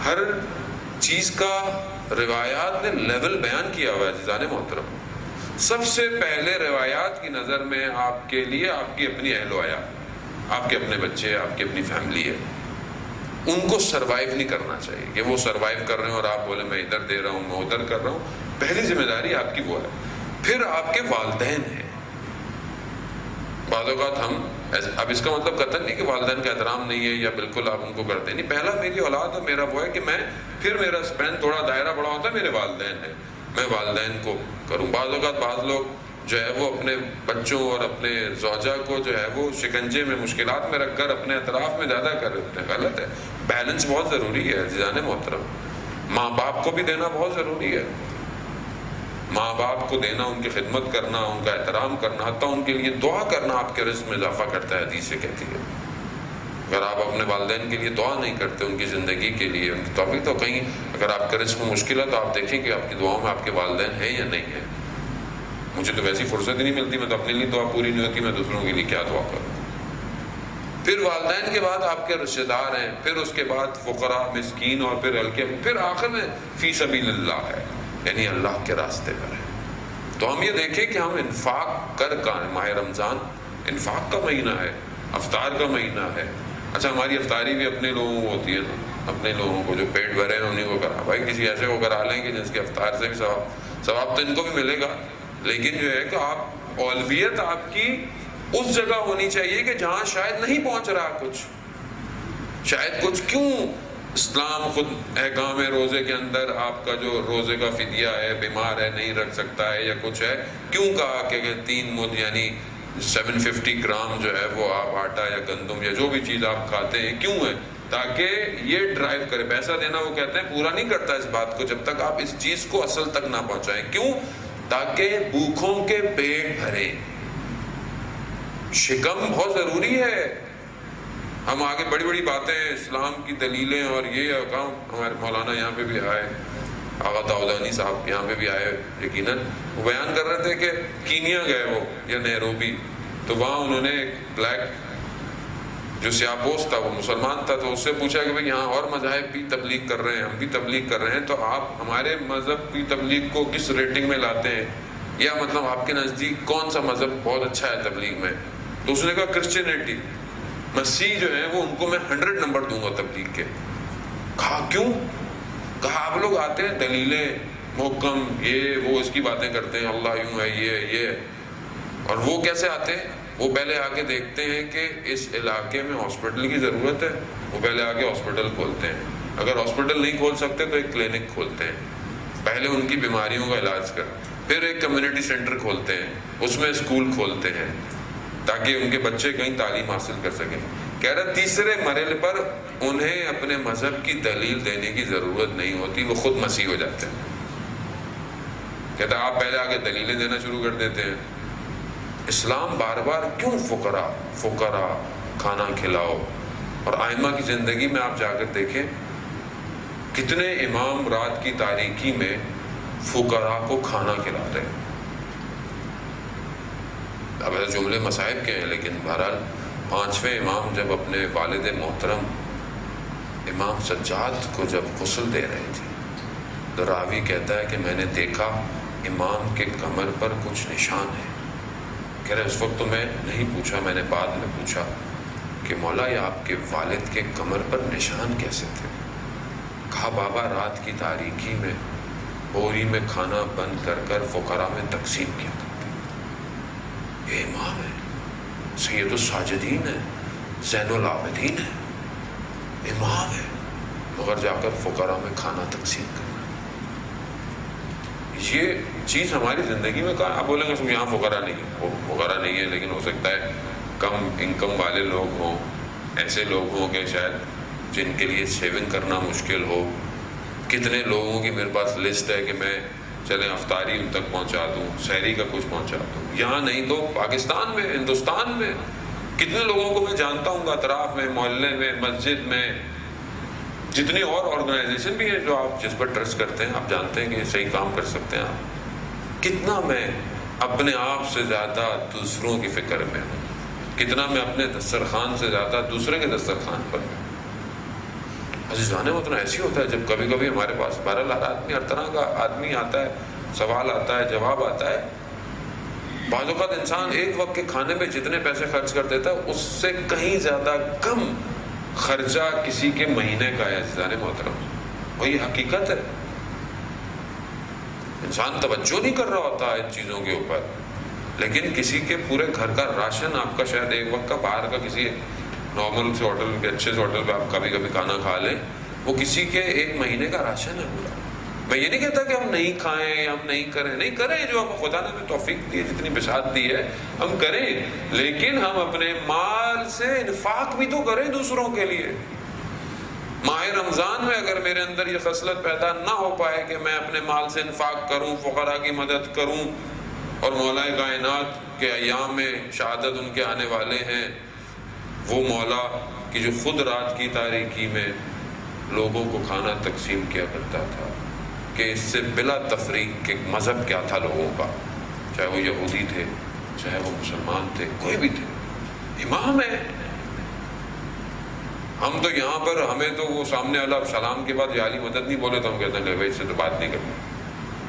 ہر چیز کا روایات نے لیول بیان کیا ہوا ہے عزیزان محترم. سب سے پہلے روایات کی نظر میں آپ کے لیے آپ کی اپنی اہل و عیال، آپ کے اپنے بچے، آپ کی اپنی فیملی ہے، ان کو سروائیو نہیں کرنا چاہیے کہ وہ سروائیو کر رہے ہیں اور آپ بولے میں ادھر دے رہا ہوں، میں ادھر کر رہا ہوں۔ پہلی ذمہ داری آپ کی وہ ہے۔ پھر آپ کے والدین ہیں۔ بعض اوقات ہم اب اس کا مطلب قطعاً نہیں کہ والدین کا احترام نہیں ہے یا بالکل آپ ان کو کرتے نہیں۔ پہلا میری اولاد اور میرا وہ ہے کہ پھر میرا اسپین تھوڑا دائرہ بڑا ہوتا ہے، میرے والدین ہیں، میں والدین کو کروں۔ بعض اوقات بعض لوگ جو ہے وہ اپنے بچوں اور اپنے زوجہ کو جو ہے وہ شکنجے میں، مشکلات میں رکھ کر اپنے اطراف میں زیادہ کر دیتے ہیں۔ غلط ہے۔ بیلنس بہت ضروری ہے عزیزان محترم۔ ماں باپ کو بھی دینا بہت ضروری ہے۔ ماں باپ کو دینا، ان کی خدمت کرنا، ان کا احترام کرنا، حتیٰ ان کے لیے دعا کرنا آپ کے رزق میں اضافہ کرتا ہے، حدیث سے کہتی ہے۔ اگر آپ اپنے والدین کے لیے دعا نہیں کرتے، ان کی زندگی کے لیے، ان کی توفیق، تو کہیں اگر آپ کے رزق میں مشکل ہے تو آپ دیکھیں کہ آپ کی دعاؤں میں آپ کے والدین ہیں یا نہیں ہیں۔ مجھے تو ویسی فرصت ہی نہیں ملتی، میں تو اپنے لیے دعا پوری نہیں ہوتی، میں دوسروں کے لیے کیا دعا کروں۔ پھر والدین کے بعد آپ کے رشتہ دار ہیں، پھر اس کے بعد فقراء، مسکین، اور پھر آخر میں فی سبیل اللہ ہے، یعنی اللہ کے راستے پر ہے۔ تو ہم یہ دیکھیں کہ ہم انفاق کر کہاں ہیں۔ ماہ رمضان انفاق کا مہینہ ہے، افطار کا مہینہ ہے۔ اچھا، ہماری افطاری بھی اپنے لوگوں کو ہوتی ہے، اپنے لوگوں کو جو پیٹ بھرے ہیں انہیں کو کرا۔ بھائی کسی ایسے کو کرا لیں کہ جس کے افطار سے بھی ثواب تو ان کو بھی ملے گا، لیکن جو ہے کہ آپ اولویت آپ کی اس جگہ ہونی چاہیے کہ جہاں شاید نہیں پہنچ رہا شاید کچھ کیوں اسلام خود احکام روزے کے اندر آپ کا جو روزے کا فدیہ ہے، بیمار ہے نہیں رکھ سکتا ہے یا کچھ ہے، کیوں کہا کہ 3 مد یعنی 750 گرام جو ہے وہ آپ آٹا یا گندم یا جو بھی چیز آپ کھاتے ہیں کیوں ہے؟ تاکہ یہ ڈرائیو کرے۔ پیسہ دینا وہ کہتے ہیں پورا نہیں کرتا اس بات کو جب تک آپ اس چیز کو اصل تک نہ پہنچائیں۔ کیوں؟ تاکہ بھوکھوں کے پیٹ بھرے۔ شکم بہت ضروری ہے۔ ہم آگے بڑی بڑی باتیں، اسلام کی دلیلیں اور یہ ہمارے مولانا یہاں پہ بھی آئے، آغا داؤدانی صاحب یہاں پہ بھی آئے، یقیناً وہ بیان کر رہے تھے کہ کینیا گئے وہ یا نیروبی، تو وہاں انہوں نے ایک بلیک جو سیاہ پوش تھا، وہ مسلمان تھا، تو اس سے پوچھا کہ بھئی یہاں اور مذاہب بھی تبلیغ کر رہے ہیں، ہم بھی تبلیغ کر رہے ہیں، تو آپ ہمارے مذہب کی تبلیغ کو کس ریٹنگ میں لاتے ہیں، یا مطلب آپ کے نزدیک کون سا مذہب بہت اچھا ہے تبلیغ میں؟ تو اس نے کہا کرسچینٹی، مسیح جو ہے وہ ان کو میں 100 نمبر دوں گا تبلیغ کے۔ کہا کیوں؟ کہا آپ لوگ آتے ہیں دلیلیں محکم، یہ وہ اس کی باتیں کرتے ہیں، اللہ یوں ہے، یہ اور وہ کیسے آتے ہیں؟ وہ پہلے آ کے دیکھتے ہیں کہ اس علاقے میں ہاسپٹل کی ضرورت ہے، وہ پہلے آ کے ہاسپٹل کھولتے ہیں، اگر ہاسپٹل نہیں کھول سکتے تو ایک کلینک کھولتے ہیں، پہلے ان کی بیماریوں کا علاج کر، پھر ایک کمیونٹی سینٹر کھولتے ہیں، اس میں اسکول کھولتے ہیں تاکہ ان کے بچے کہیں تعلیم حاصل کر سکیں۔ کہہ رہا تیسرے مرحلے پر انہیں اپنے مذہب کی دلیل دینے کی ضرورت نہیں ہوتی، وہ خود مسیح ہو جاتے ہیں۔ کہتا آپ پہلے آگے دلیلیں دینا شروع کر دیتے ہیں۔ اسلام بار بار کیوں فقراء کھانا کھلاؤ، اور ائمہ کی زندگی میں آپ جا کر دیکھیں کتنے امام رات کی تاریکی میں فقراء کو کھانا کھلا رہے ہیں۔ اب ایسے جملے مصائب کے ہیں، لیکن بہرحال 5ویں امام جب اپنے والد محترم امام سجاد کو جب غسل دے رہے تھے تو راوی کہتا ہے کہ میں نے دیکھا امام کے کمر پر کچھ نشان ہے۔ کہہ رہے اس وقت تو میں نہیں پوچھا، میں نے بعد میں پوچھا کہ مولا یہ آپ کے والد کے کمر پر نشان کیسے تھے؟ کہا بابا رات کی تاریکی میں بوری میں کھانا بند کر کر فقراء میں تقسیم کیا تھا۔ یہ امام ہے، سید الساجدین ہے، زین العابدین ہے، امام ہے، مگر جا کر فقراء میں کھانا تقسیم کرنا۔ یہ چیز ہماری زندگی میں کہاں؟ آپ بولیں گے یہاں فقراء نہیں ہے، وہ فقراء نہیں ہے، لیکن ہو سکتا ہے کم انکم والے لوگ ہوں، ایسے لوگ ہوں کہ شاید جن کے لیے سیونگ کرنا مشکل ہو۔ کتنے لوگوں کی میرے پاس لسٹ ہے کہ میں چلیں افطاری ان تک پہنچا دوں، سحری کا کچھ پہنچا دوں، یہاں نہیں تو پاکستان میں، ہندوستان میں کتنے لوگوں کو میں جانتا ہوں، اطراف میں، محلے میں، مسجد میں، جتنی اور آرگنائزیشن بھی ہیں جو آپ جس پر ٹرسٹ کرتے ہیں، آپ جانتے ہیں کہ یہ صحیح کام کر سکتے ہیں آپ۔ کتنا میں اپنے آپ سے زیادہ دوسروں کی فکر میں ہوں، کتنا میں اپنے دسترخوان سے زیادہ دوسرے کے دسترخوان پر ہوں۔ عزیزان محترم ایسی ہوتا ہے جب کبھی کبھی ہمارے پاس بہرحال ہر آدمی، ہر طرح کا آدمی آتا ہے، سوال آتا ہے، جواب آتا ہے، بعض اوقات انسان ایک وقت کے کھانے میں جتنے پیسے خرچ کر دیتا ہے اس سے کہیں زیادہ کم خرچہ کسی کے مہینے کا ہے عزیزان محترم، اور یہ حقیقت ہے۔ انسان توجہ نہیں کر رہا ہوتا ان چیزوں کے اوپر، لیکن کسی کے پورے گھر کا راشن آپ کا شاید ایک وقت کا باہر کا کسی نارمل سے ہوٹل کے اچھے سے ہوٹل پہ آپ کبھی کبھی کھانا کھا لیں، وہ کسی کے ایک مہینے کا راشن ہے پورا۔ میں یہ نہیں کہتا کہ ہم نہیں کھائیں، ہم نہیں کریں جو ہم خدا نے ہمیں توفیق دی ہے، جتنی بساط دی ہے ہم کریں، لیکن ہم اپنے مال سے انفاق بھی تو کریں دوسروں کے لیے۔ ماہ رمضان میں اگر میرے اندر یہ خصلت پیدا نہ ہو پائے کہ میں اپنے مال سے انفاق کروں، فقراء کی مدد کروں، اور مولا کائنات کے ایام میں شہادت ان کے آنے والے ہیں، وہ مولا کہ جو خود رات کی تاریکی میں لوگوں کو کھانا تقسیم کیا کرتا تھا، کہ اس سے بلا تفریق کہ مذہب کیا تھا لوگوں کا، چاہے وہ یہودی تھے، چاہے وہ مسلمان تھے، کوئی بھی تھے، امام ہے۔ ہم تو یہاں پر ہمیں تو وہ سامنے والا سلام کے بعد یا علی مدد نہیں بولے تو ہم کہتے ہیں بھائی اس سے تو بات نہیں کرنی،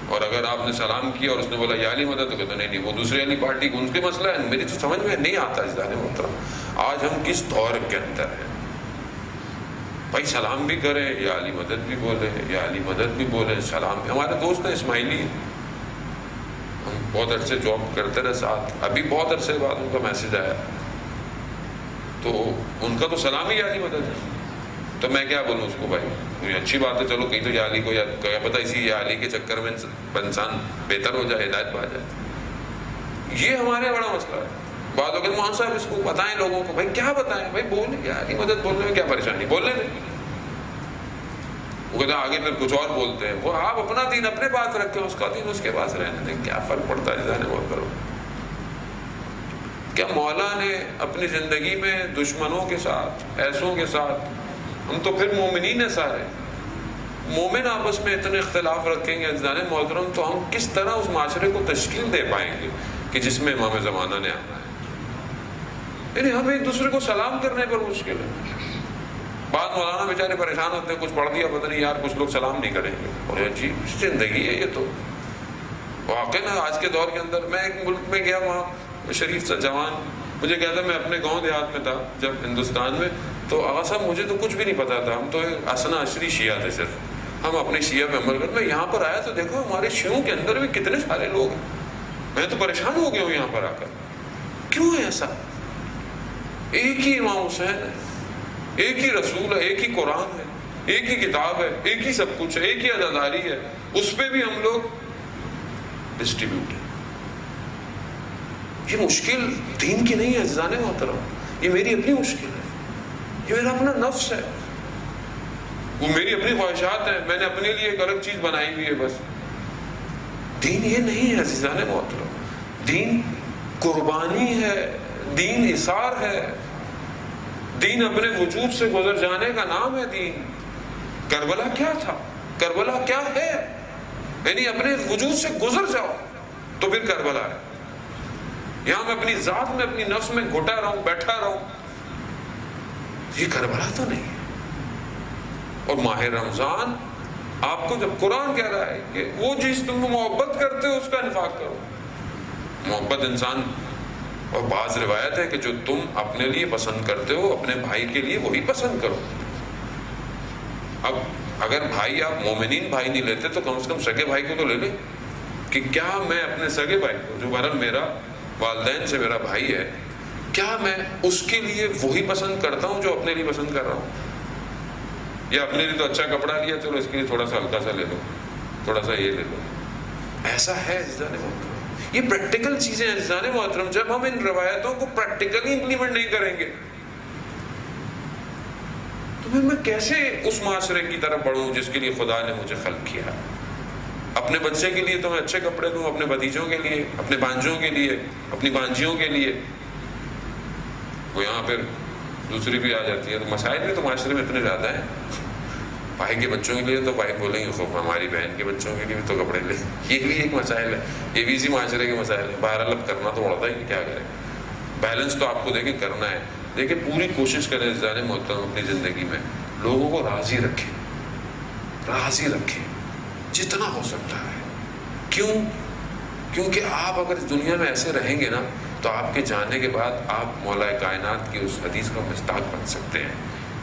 اور اگر آپ نے سلام کیا اور اس نے بولا یا علی مدد تو کہتے ہیں نہیں وہ دوسری والی پارٹی ان کے مسئلہ ہے، میری تو سمجھ میں نہیں آتا عزیزان محترم آج ہم کس دور کے اندر ہیں۔ بھائی سلام بھی کریں، یا علی مدد بھی بولیں، یا علی مدد بھی بولیں، سلام بھی۔ ہمارے دوست ہیں اسماعیلی، ہم بہت عرصے جاب کرتے رہے ساتھ، ابھی بہت عرصے بعد ان کا میسج آیا تو ان کا تو سلام ہی یا علی مدد ہے، تو میں کیا بولوں اس کو؟ بھائی یہ اچھی بات ہے، چلو کہیں تو یا علی کو، یا کیا پتہ اسی یا علی کے چکر میں انسان بہتر ہو جائے، ہدایت پا جائے۔ یہ ہمارے بڑا مسئلہ ہے۔ بعد اگر مولانا صاحب اس کو بتائیں لوگوں کو، بھائی کیا بتائیں، بھائی بولیں یا علی مدد بولنے میں کیا پریشانی، بولنے دیں۔ وہ کہتے ہیں آگے پھر کچھ اور بولتے ہیں، وہ آپ اپنا دین اپنے پاس رکھیں، اس کا دین اس کے پاس رہنے دیں، کیا فرق پڑتا ہے جانے بہت کرو۔ کیا مولا نے اپنی زندگی میں دشمنوں کے ساتھ، ایسوں کے ساتھ، ہم تو پھر مومنین ہیں سارے، مومن آپس میں اتنے اختلاف رکھیں گے عزیزان محترم تو ہم کس طرح اس معاشرے کو تشکیل دے پائیں گے کہ جس میں امام زمانہ نے آنا ہے؟ یعنی ہم ایک دوسرے کو سلام کرنے پر مشکل ہے۔ بعد مولانا بیچارے پریشان ہوتے ہیں، کچھ پڑھ دیا پتہ نہیں یار کچھ لوگ سلام نہیں کریں گے، اور عجیب زندگی ہے یہ تو واقعی نا۔ آج کے دور کے اندر میں ایک ملک میں گیا، وہاں شریف سا جوان مجھے کہتا میں اپنے گاؤں دیہات میں تھا جب ہندوستان میں، تو آغا صاحب مجھے تو کچھ بھی نہیں پتا تھا، ہم تو اسنا عشری شیعہ تھے، صرف ہم اپنے شیعہ پہ عمل کرتے۔ میں یہاں پر آیا تو دیکھو ہمارے شیعوں کے اندر بھی کتنے سارے لوگ ہیں، میں تو پریشان ہو گیا ہوں یہاں پر آ کر، کیوں ہے ایسا؟ ایک ہی امام حسین ہے، ایک ہی رسول ہے، ایک ہی قرآن ہے، ایک ہی کتاب ہے، ایک ہی سب کچھ ہے، ایک ہی عزاداری ہے، اس پہ بھی ہم لوگ ڈسٹریبیوٹ ہیں۔ یہ مشکل دین کی نہیں ہے عزیزان محترم، یہ میری اپنی مشکل ہے، یہ میرا اپنا نفس ہے، وہ میری اپنی خواہشات ہیں، میں نے اپنے لیے ایک الگ چیز بنائی ہوئی ہے بس۔ دین یہ نہیں ہے عزیزان محترم، دین قربانی ہے، دین اثار ہے، دین اپنے وجود سے گزر جانے کا نام ہے۔ دین کربلا کیا تھا، کربلا کیا ہے، یعنی اپنے وجود سے گزر جاؤ تو پھر کربلا ہے۔ یہاں میں اپنی ذات میں اپنی نفس میں گھٹا رہوں، بیٹھا رہوں، یہ کربلا تو نہیں ہے۔ اور ماہ رمضان آپ کو جب قرآن کہہ رہا ہے کہ وہ چیز تم محبت کرتے ہو اس کا انفاق کرو، محبت انسان، اور بعض روایت ہے کہ جو تم اپنے لیے پسند کرتے ہو اپنے بھائی کے لیے وہی پسند کرو۔ اب اگر بھائی آپ مومنین بھائی نہیں لیتے تو کم سے کم سگے بھائی کو تو لے لیں، کہ کیا میں اپنے سگے بھائی کو جو بہرحال میرا والدین سے میرا بھائی ہے، کیا میں اس کے لیے وہی پسند کرتا ہوں جو اپنے لیے پسند کر رہا ہوں؟ یا اپنے لیے تو اچھا کپڑا لیا، چلو اس کے لیے تھوڑا سا ہلکا سا لے لو، تھوڑا سا یہ لے لو۔ ایسا ہے عزیزان محترم، یہ پریکٹیکل چیزیں ہیں عزیزان محترم۔ جب ہم ان روایتوں کو پریکٹیکلی امپلیمنٹ نہیں کریں گے تو پھر میں کیسے اس معاشرے کی طرف بڑھوں جس کے لیے خدا نے مجھے خلق کیا؟ اپنے بچے کے لیے تو میں اچھے کپڑے دوں، اپنے بھتیجوں کے لیے، اپنے بانجوں کے لیے، اپنی بانجیوں کے لیے، وہ یہاں پھر دوسری بھی آ جاتی ہے۔ تو مسائل بھی تو معاشرے میں اتنے زیادہ ہیں، بھائی کے بچوں کے لیے تو بھائی بولیں گے خوب، ہماری بہن کے بچوں کے لیے بھی تو کپڑے لیں، یہ بھی ایک مسائل ہے، یہ بھی اسی معاشرے کے مسائل ہے۔ بہرحال اب کرنا تو پڑتا ہے کہ کیا کریں، بیلنس تو آپ کو دیکھیں کرنا ہے، لیکن پوری کوشش کریں عزیزان محترم اپنی زندگی میں لوگوں کو راضی رکھیں، راضی رکھیں جتنا ہو سکتا ہے۔ کیوں؟ کیونکہ آپ اگر اس دنیا میں ایسے رہیں گے نا تو آپ کے جانے کے بعد آپ مولا کائنات کی اس حدیث کا مصداق بن سکتے ہیں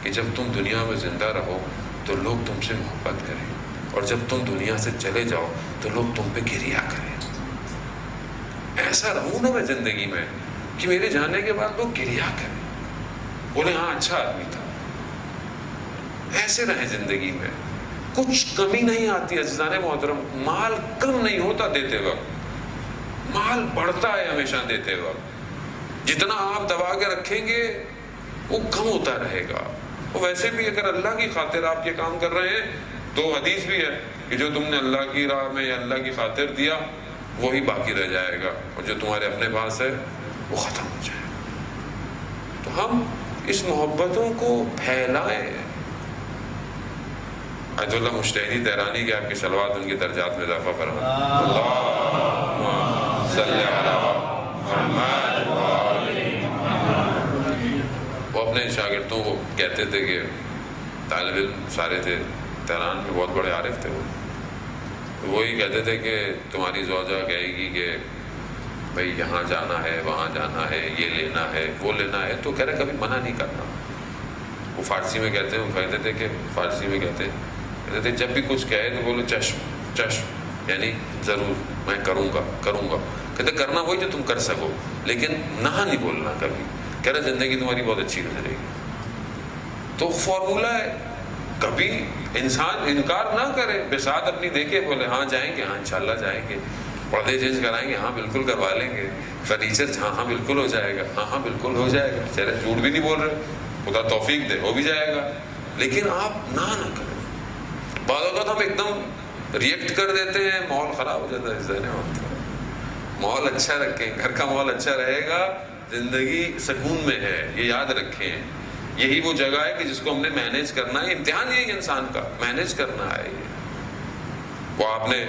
کہ جب تم دنیا میں زندہ رہو تو لوگ تم سے محبت کریں، اور جب تم دنیا سے چلے جاؤ تو لوگ تم پہ گریا کریں۔ ایسا رہوں نا میں زندگی میں کہ میرے جانے کے بعد لوگ گریا کریں، بولے ہاں اچھا آدمی تھا۔ ایسے رہیں زندگی میں، کچھ کمی نہیں آتی عزیزان محترم، مال کم نہیں ہوتا دیتے وقت، مال بڑھتا ہے ہمیشہ دیتے وقت۔ جتنا آپ دبا کے رکھیں گے وہ کم ہوتا رہے گا۔ اور ویسے بھی اگر اللہ کی خاطر آپ یہ کام کر رہے ہیں تو حدیث بھی ہے کہ جو تم نے اللہ کی راہ میں یا اللہ کی خاطر دیا وہی باقی رہ جائے گا، اور جو تمہارے اپنے پاس ہے وہ ختم ہو جائے گا۔ تو ہم اس محبتوں کو پھیلائیں۔ آیت اللہ مجتہدی تہرانی کے آپ کے صلوات ان کے درجات میں اضافہ فرمائیں۔ اللہم صلی علی محمد۔ وہ اپنے شاگردوں کو کہتے تھے کہ طالب علم سارے تھے تہران میں، بہت بڑے عارف تھے وہ، تو وہی کہتے تھے کہ تمہاری زوجہ کہے گی کہ بھائی یہاں جانا ہے، وہاں جانا ہے، یہ لینا ہے، وہ لینا ہے، تو کہہ رہے کبھی منع نہیں کرنا۔ وہ فارسی میں کہتے ہیں، وہ کہتے تھے کہ فارسی میں کہتے تھے جب بھی کچھ کہے تو بولو چشم چشم، یعنی ضرور میں کروں گا کروں گا۔ کہتے کرنا وہی جو تم کر سکو، لیکن نہ نہیں بولنا کبھی۔ کہہ رہے زندگی تمہاری بہت اچھی گزرے گی۔ تو فارمولہ ہے، کبھی انسان انکار نہ کرے، بساط اپنی دیکھے، بولے ہاں جائیں گے، ہاں انشاءاللہ جائیں گے، پردے چینج کرائیں گے، ہاں بالکل کروا لیں گے، فرنیچر ہاں ہاں بالکل ہو جائے گا، ہاں ہاں بالکل ہو جائے گا، چلے جھوٹ بھی نہیں بول رہے، خدا توفیق دے ہو بھی جائے گا، لیکن آپ نہ کریں۔ بعض اوقات ہم ایک دم ریئیکٹ کر دیتے ہیں، ماحول خراب ہو جاتا ہے۔ ذہن میں ماحول اچھا رکھیں، گھر کا ماحول اچھا رہے گا، زندگی سکون میں ہے، یہ یاد رکھیں۔ یہی وہ جگہ ہے کہ جس کو ہم نے مینیج کرنا ہے، امتحان یہی انسان کا مینیج کرنا ہے۔ وہ آپ نے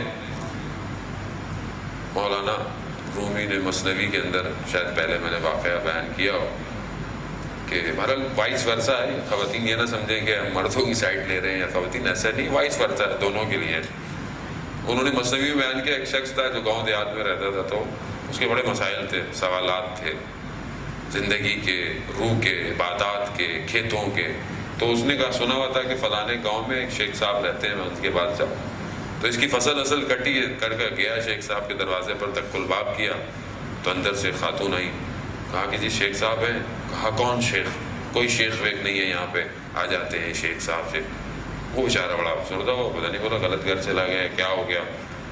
مولانا رومی نے مثنوی کے اندر شاید پہلے میں نے واقعہ بیان کیا ہو کہ بہرحال وائس ورثہ ہے، خواتین یہ نہ سمجھیں کہ ہم مردوں کی سائڈ لے رہے ہیں یا خواتین، ایسا نہیں، وائس ورثہ ہے، دونوں کے لیے۔ انہوں نے مثنوی میں بیان کیا، ایک شخص تھا جو گاؤں دیہات میں رہتا تھا، تو اس کے بڑے مسائل تھے، سوالات تھے زندگی کے، روح کے، عبادات کے، کھیتوں کے۔ تو اس نے کہا، سنا ہوا تھا کہ فلانے گاؤں میں ایک شیخ صاحب رہتے ہیں، میں ان کے پاس جاؤں۔ تو اس کی فصل اصل کٹی کر کے گیا شیخ صاحب کے دروازے پر تک الباب کیا، تو اندر سے خاتون آئی، کہا کہ جی شیخ صاحب ہیں؟ کہا کون شیخ؟ کوئی شیخ ویخ نہیں ہے یہاں پہ، آ جاتے ہیں شیخ صاحب سے۔ وہ بیچارہ بڑا افسردہ ہوا، پتہ نہیں بولا غلط گھر چلا گیا، کیا ہو گیا۔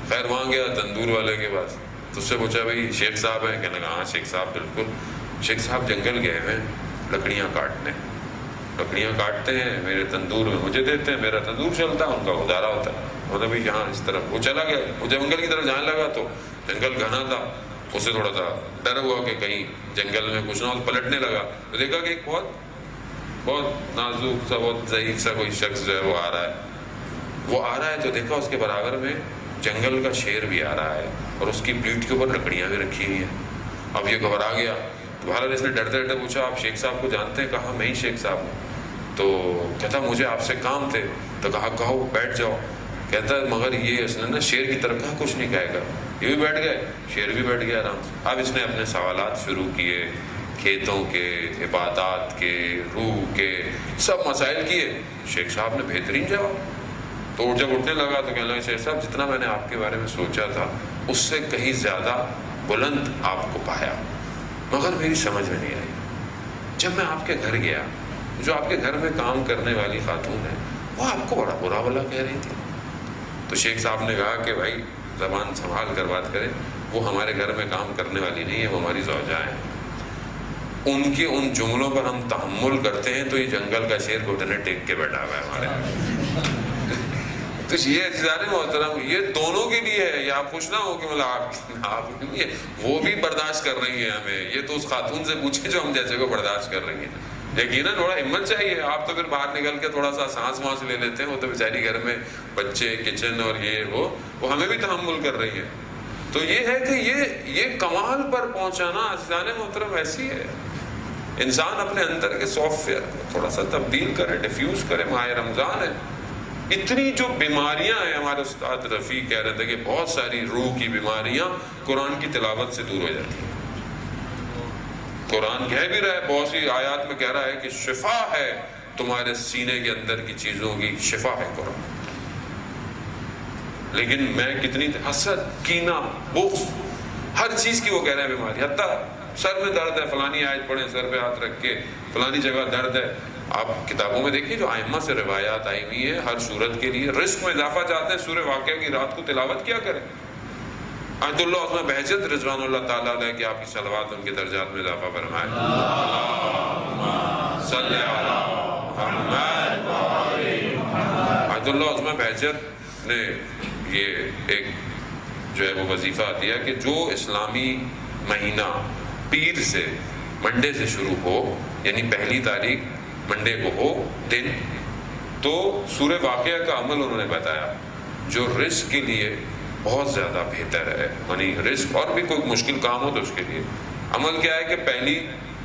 خیر وہاں گیا تندور والے کے پاس، تو اس سے پوچھا بھائی شیخ صاحب ہیں؟ کہنے لگا ہاں شیخ صاحب بالکل۔ شیخ صاحب جنگل گئے ہوئے لکڑیاں کاٹنے، لکڑیاں کاٹتے ہیں، میرے تندور میں مجھے دیتے ہیں، میرا تندور چلتا ہے، ان کا گزارا ہوتا ہے۔ مطلب بھائی یہاں اس طرف وہ چلا گیا، وہ جنگل کی طرف جانے لگا تو جنگل گھنا تھا، اسے تھوڑا سا ڈر ہوا کہ کہیں جنگل میں کچھ نہ ہو، پلٹنے لگا تو دیکھا کہ ایک بہت نازک سا، بہت ضعیف سا کوئی شخص جو ہے وہ آ رہا ہے تو دیکھا اس کے برابر میں جنگل کا شیر بھی آ رہا ہے، اور اس کی پیٹھ کے اوپر لکڑیاں بھی رکھی ہوئی ہیں۔ اب یہ گھبرا گیا، تو بہرحال اس نے ڈرتے ڈرتے پوچھا آپ شیخ صاحب کو جانتے ہیں؟ کہا میں ہی شیخ صاحب ہوں۔ تو کہتا مجھے آپ سے کام تھے، تو کہا کہو بیٹھ جاؤ۔ کہتا ہے مگر یہ اس نے نا شیر کی طرف کہا کچھ نہیں کہے گا، یہ بھی بیٹھ گئے، شیر بھی بیٹھ گیا آرام سے۔ اب اس نے اپنے سوالات شروع کیے، کھیتوں کے، عبادات کے، روح کے، سب مسائل کیے۔ شیخ صاحب نے بہترین جواب۔ تو جب اٹھنے لگا تو کہنے لگا شیخ صاحب جتنا میں نے آپ کے بارے میں سوچا تھا اس سے کہیں زیادہ بلند آپ کو پایا، مگر میری سمجھ میں نہیں آئی۔ جب میں آپ کے گھر گیا، جو آپ کے گھر میں کام کرنے والی خاتون ہے وہ آپ کو بڑا برا بھلا کہہ رہی تھی۔ تو شیخ صاحب نے کہا کہ بھائی زبان سنبھال کر بات کریں، وہ ہمارے گھر میں کام کرنے والی نہیں ہے، وہ ہماری زوجہ ہیں۔ ان کے ان جملوں پر ہم تحمل کرتے ہیں تو یہ جنگل کا شیر گھٹنے ٹیک کے بیٹھا ہوا ہے ہمارے۔ تو یہ عزیزان محترم یہ دونوں کے لیے ہے، یہ آپ خوش نہ ہو کہ مطلب آپ وہ بھی برداشت کر رہی ہیں ہمیں، یہ تو اس خاتون سے پوچھے جو ہم جیسے کو برداشت کر رہی ہیں۔ یقیناً تھوڑا ہمت چاہیے، آپ تو پھر باہر نکل کے تھوڑا سا سانس وانس لے لیتے ہیں، وہ تو بیچاری گھر میں بچے، کچن اور یہ وہ ہمیں بھی تحمل کر رہی ہے۔ تو یہ ہے کہ یہ کمال پر پہنچانا عزیزان محترم ایسی ہے، انسان اپنے اندر کے سافٹ ویئر کو تھوڑا سا تبدیل کرے، ڈیفیوز کرے۔ ماہ رمضان ہے، اتنی جو بیماریاں ہیں، ہمارے استاد رفیع کہہ رہے تھے کہ بہت ساری روح کی بیماریاں قرآن کی تلاوت سے دور ہو جاتی ہیں۔ قرآن کہہ بھی رہا ہے، بہت سی آیات میں کہہ رہا ہے کہ شفا ہے تمہارے سینے کے اندر کی چیزوں کی، شفا ہے قرآن۔ لیکن میں کتنی حسد، کینہ، بغض، ہر چیز کی وہ کہہ رہے ہیں بیماری، حتیٰ سر میں درد ہے، فلانی آیت پڑھیں، سر پہ ہاتھ رکھ کے فلانی جگہ درد ہے۔ آپ کتابوں میں دیکھیے جو ائمہ سے روایات آئی ہوئی ہیں ہر صورت کے لیے، رزق میں اضافہ چاہتے ہیں سورہ واقعہ کی رات کو تلاوت کیا کریں۔ آیت اللہ عظمہ بہجت رضوان اللہ تعالیٰ علیہ کہ آپ کی صلوات ان کے درجات میں اضافہ فرمائے۔ صلی علی محمد۔ آیت اللہ عظمہ بہجت نے یہ ایک جو ہے وہ وظیفہ دیا کہ جو اسلامی مہینہ پیر سے، منڈے سے شروع ہو، یعنی پہلی تاریخ منڈے کو ہو دن، تو سورہ واقعہ کا عمل انہوں نے بتایا جو رزق کے لیے بہت زیادہ بہتر ہے، یعنی رزق اور بھی کوئی مشکل کام ہو تو اس کے لیے عمل کیا ہے کہ پہلی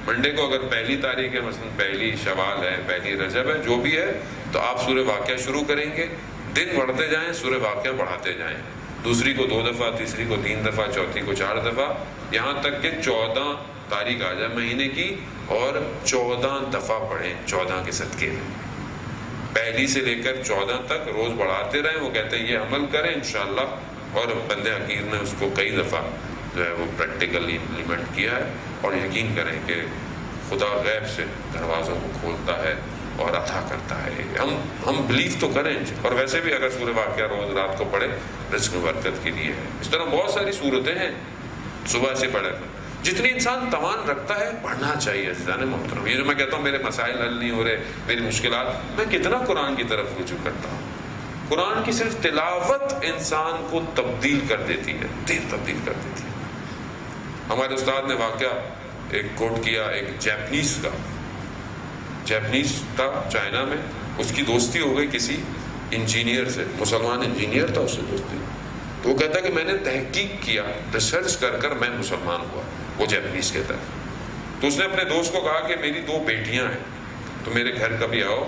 منڈے کو اگر پہلی تاریخ ہے، مثلا پہلی شوال ہے، پہلی رجب ہے، جو بھی ہے، تو آپ سورہ واقعہ شروع کریں گے، دن بڑھتے جائیں، سورہ واقعہ بڑھاتے جائیں، دوسری کو 2 دفعہ، تیسری کو 3 دفعہ، چوتھی کو 4 دفعہ، یہاں تک کہ 14 تاریخ آ جائے مہینے کی، اور 14 دفعہ پڑھیں 14 کے صدقے میں، پہلی سے لے کر 14 تک روز بڑھاتے رہیں۔ وہ کہتے ہیں یہ عمل کریں انشاءاللہ، اور بندے حقیر نے اس کو کئی دفعہ جو ہے وہ پریکٹیکلی امپلیمنٹ کیا ہے، اور یقین کریں کہ خدا غیب سے دروازوں کو کھولتا ہے اور عطا کرتا ہے۔ ہم بلیو تو کریں، اور ویسے بھی اگر سورہ واقعہ روز رات کو پڑھے رزق میں برکت کے لیے ہے۔ اس طرح بہت ساری صورتیں ہیں، صبح سے پڑھے، جتنی انسان توان رکھتا ہے پڑھنا چاہیے۔ عزیزان محترم، یہ جو میں کہتا ہوں میرے مسائل حل نہیں ہو رہے، میری مشکلات، میں کتنا قرآن کی طرف رجوع کرتا ہوں۔ قرآن کی صرف تلاوت انسان کو تبدیل کر دیتی ہے، دل تبدیل کر دیتی ہے۔ ہمارے استاد نے واقعہ ایک کوٹ کیا، ایک جیپنیز کا، جیپنیز تھا چائنا میں، اس کی دوستی ہو گئی کسی انجینئر سے، مسلمان انجینئر تھا، اس سے دوستی، تو وہ کہتا ہے کہ میں نے تحقیق کیا، ریسرچ کر کر میں مسلمان ہوا، وہ جیپنیز کہتا ہے۔ تو اس نے اپنے دوست کو کہا کہ میری 2 بیٹیاں ہیں، تو میرے گھر کبھی آؤ،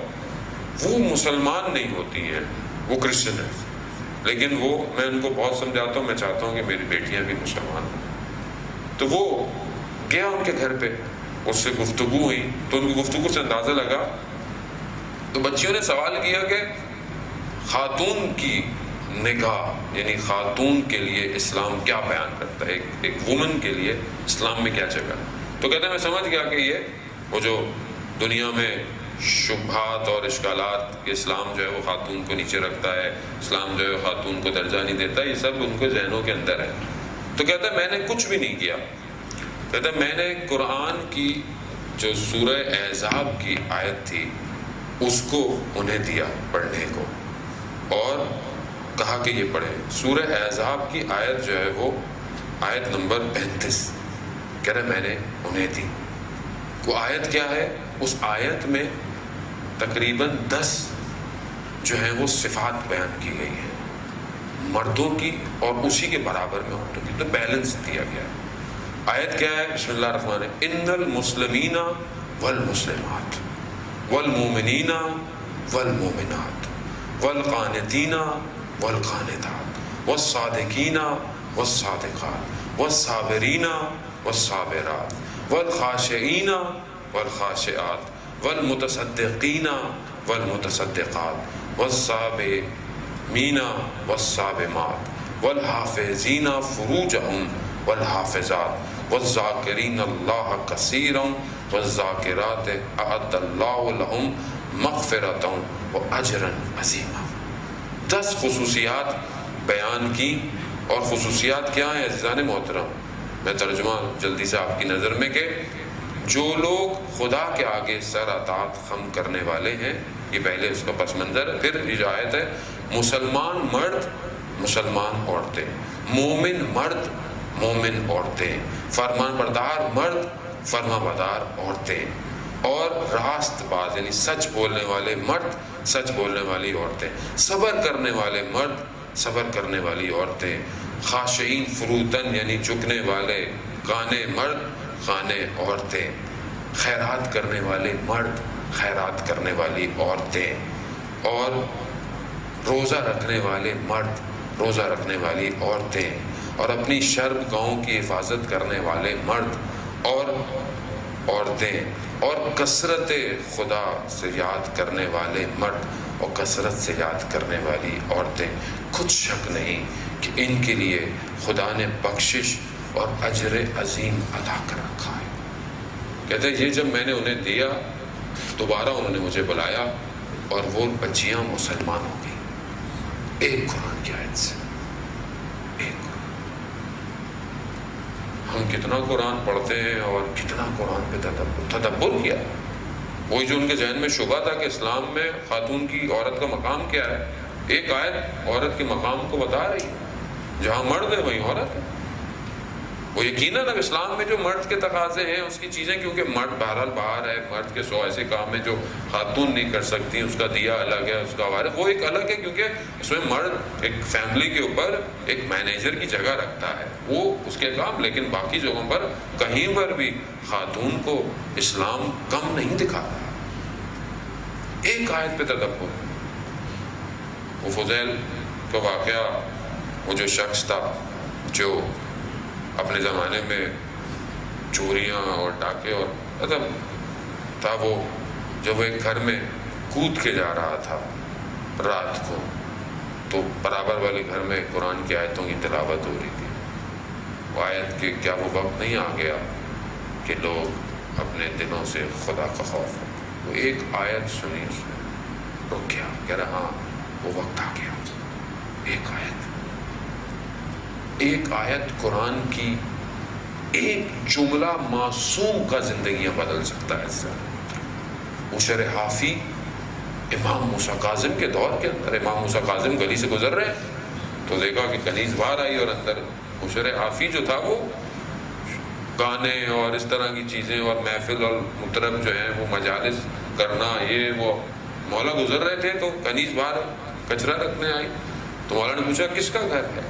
وہ مسلمان نہیں ہوتی ہیں، وہ کرسچن ہیں، لیکن وہ میں ان کو بہت سمجھاتا ہوں، میں چاہتا ہوں کہ میری بیٹیاں بھی مسلمان ہوں۔ تو وہ گیا ان کے گھر پہ، اس سے گفتگو ہوئی، تو ان کی گفتگو سے اندازہ لگا، تو بچیوں نے سوال کیا کہ خاتون کی نکاح، یعنی خاتون کے لیے اسلام کیا بیان کرتا ہے، ایک وومن کے لیے اسلام میں کیا جگہ ہے۔ تو کہتے ہیں میں سمجھ گیا کہ یہ وہ جو دنیا میں شبہات اور اشکالات کہ اسلام جو ہے وہ خاتون کو نیچے رکھتا ہے، اسلام جو ہے خاتون کو درجہ نہیں دیتا، یہ سب ان کے ذہنوں کے اندر ہے۔ تو کہتا ہے میں نے کچھ بھی نہیں کیا، کہتا ہے میں نے قرآن کی جو سورہ احزاب کی آیت تھی اس کو انہیں دیا پڑھنے کو، اور کہا کہ یہ پڑھیں۔ سورہ احزاب کی آیت جو ہے وہ آیت نمبر 35، کہہ رہے میں نے انہیں دی۔ وہ آیت کیا ہے؟ اس آیت میں تقریباً 10 جو ہیں وہ صفات بیان کی گئی ہیں مردوں کی، اور اسی کے برابر میں عورتوں کی، تو بیلنس دیا گیا ہے۔ آیت کیا ہے؟ بسم اللہ الرحمن الرحیم، ان المسلمین والمسلمات والمؤمنین والمؤمنات والقانتین والقانتات والصادقین والصادقات والصابرین والصابرات والخاشعین والخاشعات والمتصدقین والمتصدقات والصابمین والصابمات والحافظین فروجہم والحافظات والذاکرین اللہ کثیرا والذاکرات اعد اللہ لہم مغفرۃ واجرا عظیما۔ 10 خصوصیات بیان کی، اور خصوصیات کیا ہیں عزیزان محترم؟ میں ترجمہ جلدی سے آپ کی نظر میں کہ جو لوگ خدا کے آگے سر اطاعت خم کرنے والے ہیں، یہ پہلے اس کا پس منظر ہے۔ پھر یہ جو آیت ہے، مسلمان مرد مسلمان عورتیں، مومن مرد مومن عورتیں، فرمان بردار مرد فرما بردار عورتیں، اور راست باز یعنی سچ بولنے والے مرد سچ بولنے والی عورتیں، صبر کرنے والے مرد صبر کرنے والی عورتیں، خاشعین فروتن یعنی جھکنے والے قانے مرد قانے عورتیں، خیرات کرنے والے مرد خیرات کرنے والی عورتیں، اور روزہ رکھنے والے مرد، روزہ رکھنے والی عورتیں، اور اپنی شرم گاؤں کی حفاظت کرنے والے مرد اور عورتیں، اور کثرت خدا سے یاد کرنے والے مرد اور کثرت سے یاد کرنے والی عورتیں، کچھ شک نہیں کہ ان کے لیے خدا نے بخشش اور اجر عظیم ادا کر رکھا ہے۔ کہتے ہیں یہ جب میں نے انہیں دیا، دوبارہ انہوں نے مجھے بلایا اور وہ بچیاں مسلمان ہو گئی، ایک قرآن کی آیت سے، ایک قرآن۔ ہم کتنا قرآن پڑھتے ہیں اور کتنا قرآن پہ تدبر کیا۔ وہی جو ان کے ذہن میں شبہ تھا کہ اسلام میں خاتون کی، عورت کا مقام کیا ہے، ایک آیت عورت کے مقام کو بتا رہی ہے، جہاں مرد ہے وہیں عورت ہے۔ وہ یقیناً اب اسلام میں جو مرد کے تقاضے ہیں اس کی چیزیں، کیونکہ مرد بہرحال باہر ہے، مرد کے 100 ایسے کام ہیں جو خاتون نہیں کر سکتی، اس کا دیا الگ ہے، اس کا وارث وہ ایک الگ ہے، کیونکہ اس میں مرد ایک فیملی کے اوپر ایک مینیجر کی جگہ رکھتا ہے، وہ اس کے کام۔ لیکن باقی جگہوں پر کہیں پر بھی خاتون کو اسلام کم نہیں دکھاتا۔ ایک آیت پہ تدبر۔ وہ فضیل کا واقعہ، وہ جو شخص تھا جو اپنے زمانے میں چوریاں اور ڈاکے اور مطلب تھا، وہ جب وہ ایک گھر میں کود کے جا رہا تھا رات کو، تو برابر والے گھر میں قرآن کی آیتوں کی تلاوت ہو رہی تھی۔ وہ آیت کہ کیا وہ وقت نہیں آ گیا کہ لوگ اپنے دلوں سے خدا کا خوف ہو۔ وہ ایک آیت سنی، اس نے رک گیا، کہہ رہا ہاں وہ وقت آ گیا۔ ایک آیت، ایک آیت قرآن کی، ایک جملہ معصوم کا زندگیاں بدل سکتا ہے۔ مشر حافی امام موسیٰ کاظم کے دور کے اندر، امام موسیٰ کاظم گلی سے گزر رہے تو دیکھا کہ کنیز باہر آئی اور اندر مشر حافی جو تھا وہ گانے اور اس طرح کی چیزیں اور محفل اور مطرب جو ہیں وہ مجالس کرنا، یہ وہ مولا گزر رہے تھے تو کنیز باہر کچرا رکھنے آئی۔ تو مولا نے پوچھا کس کا گھر ہے؟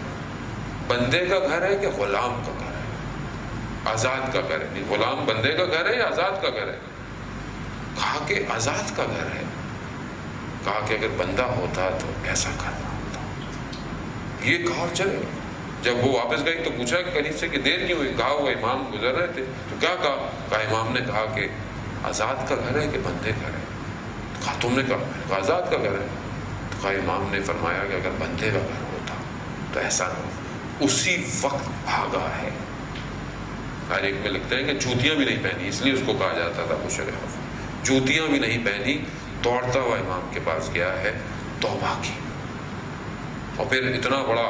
بندے کا گھر ہے کہ غلام کا گھر ہے؟ آزاد کا گھر ہے۔ نہیں، غلام بندے کا گھر ہے یا آزاد کا گھر ہے؟ کہا کہ آزاد کا گھر ہے۔ کہا کہ اگر بندہ ہوتا تو ایسا کرنا ہوتا۔ یہ کہا اور چلے۔ جب وہ واپس گئی تو پوچھا کہ کنیز سے کہ دیر کیوں ہوئی؟ کہا وہ امام گزر رہے تھے۔ تو کیا کہا؟ کہا امام نے کہا کہ آزاد کا گھر ہے کہ بندے کا ہے؟ تو کہا تم نے کہا؟ میں نے کہا آزاد کا گھر ہے۔ تو کہا امام نے فرمایا کہ اگر بندے کا گھر ہوتا تو ایسا نہ ہو۔ اسی وقت بھاگا ہے۔ ہر ایک میں لکھتے ہیں کہ جوتیاں بھی نہیں پہنی، اس لیے اس کو کہا جاتا تھا مشر حافی۔ جوتیاں بھی نہیں پہنی، دوڑتا ہوا امام کے پاس گیا ہے، توبہ کی، اور پھر اتنا بڑا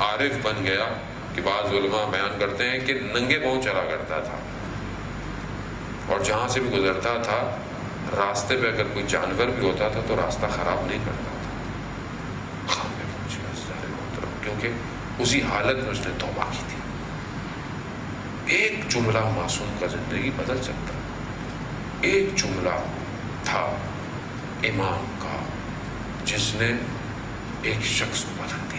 عارف بن گیا کہ بعض علماء بیان کرتے ہیں کہ ننگے پاؤں چلا کرتا تھا، اور جہاں سے بھی گزرتا تھا راستے پہ اگر کوئی جانور بھی ہوتا تھا تو راستہ خراب نہیں کرتا تھا۔ خام میں پہنچ گیا سارے محترم، کیونکہ اسی حالت میں اس نے توبہ کی تھی۔ ایک جملہ معصوم کا زندگی بدل سکتا ہے۔ ایک جملہ تھا امام کا جس نے ایک شخص کو بدل دیا۔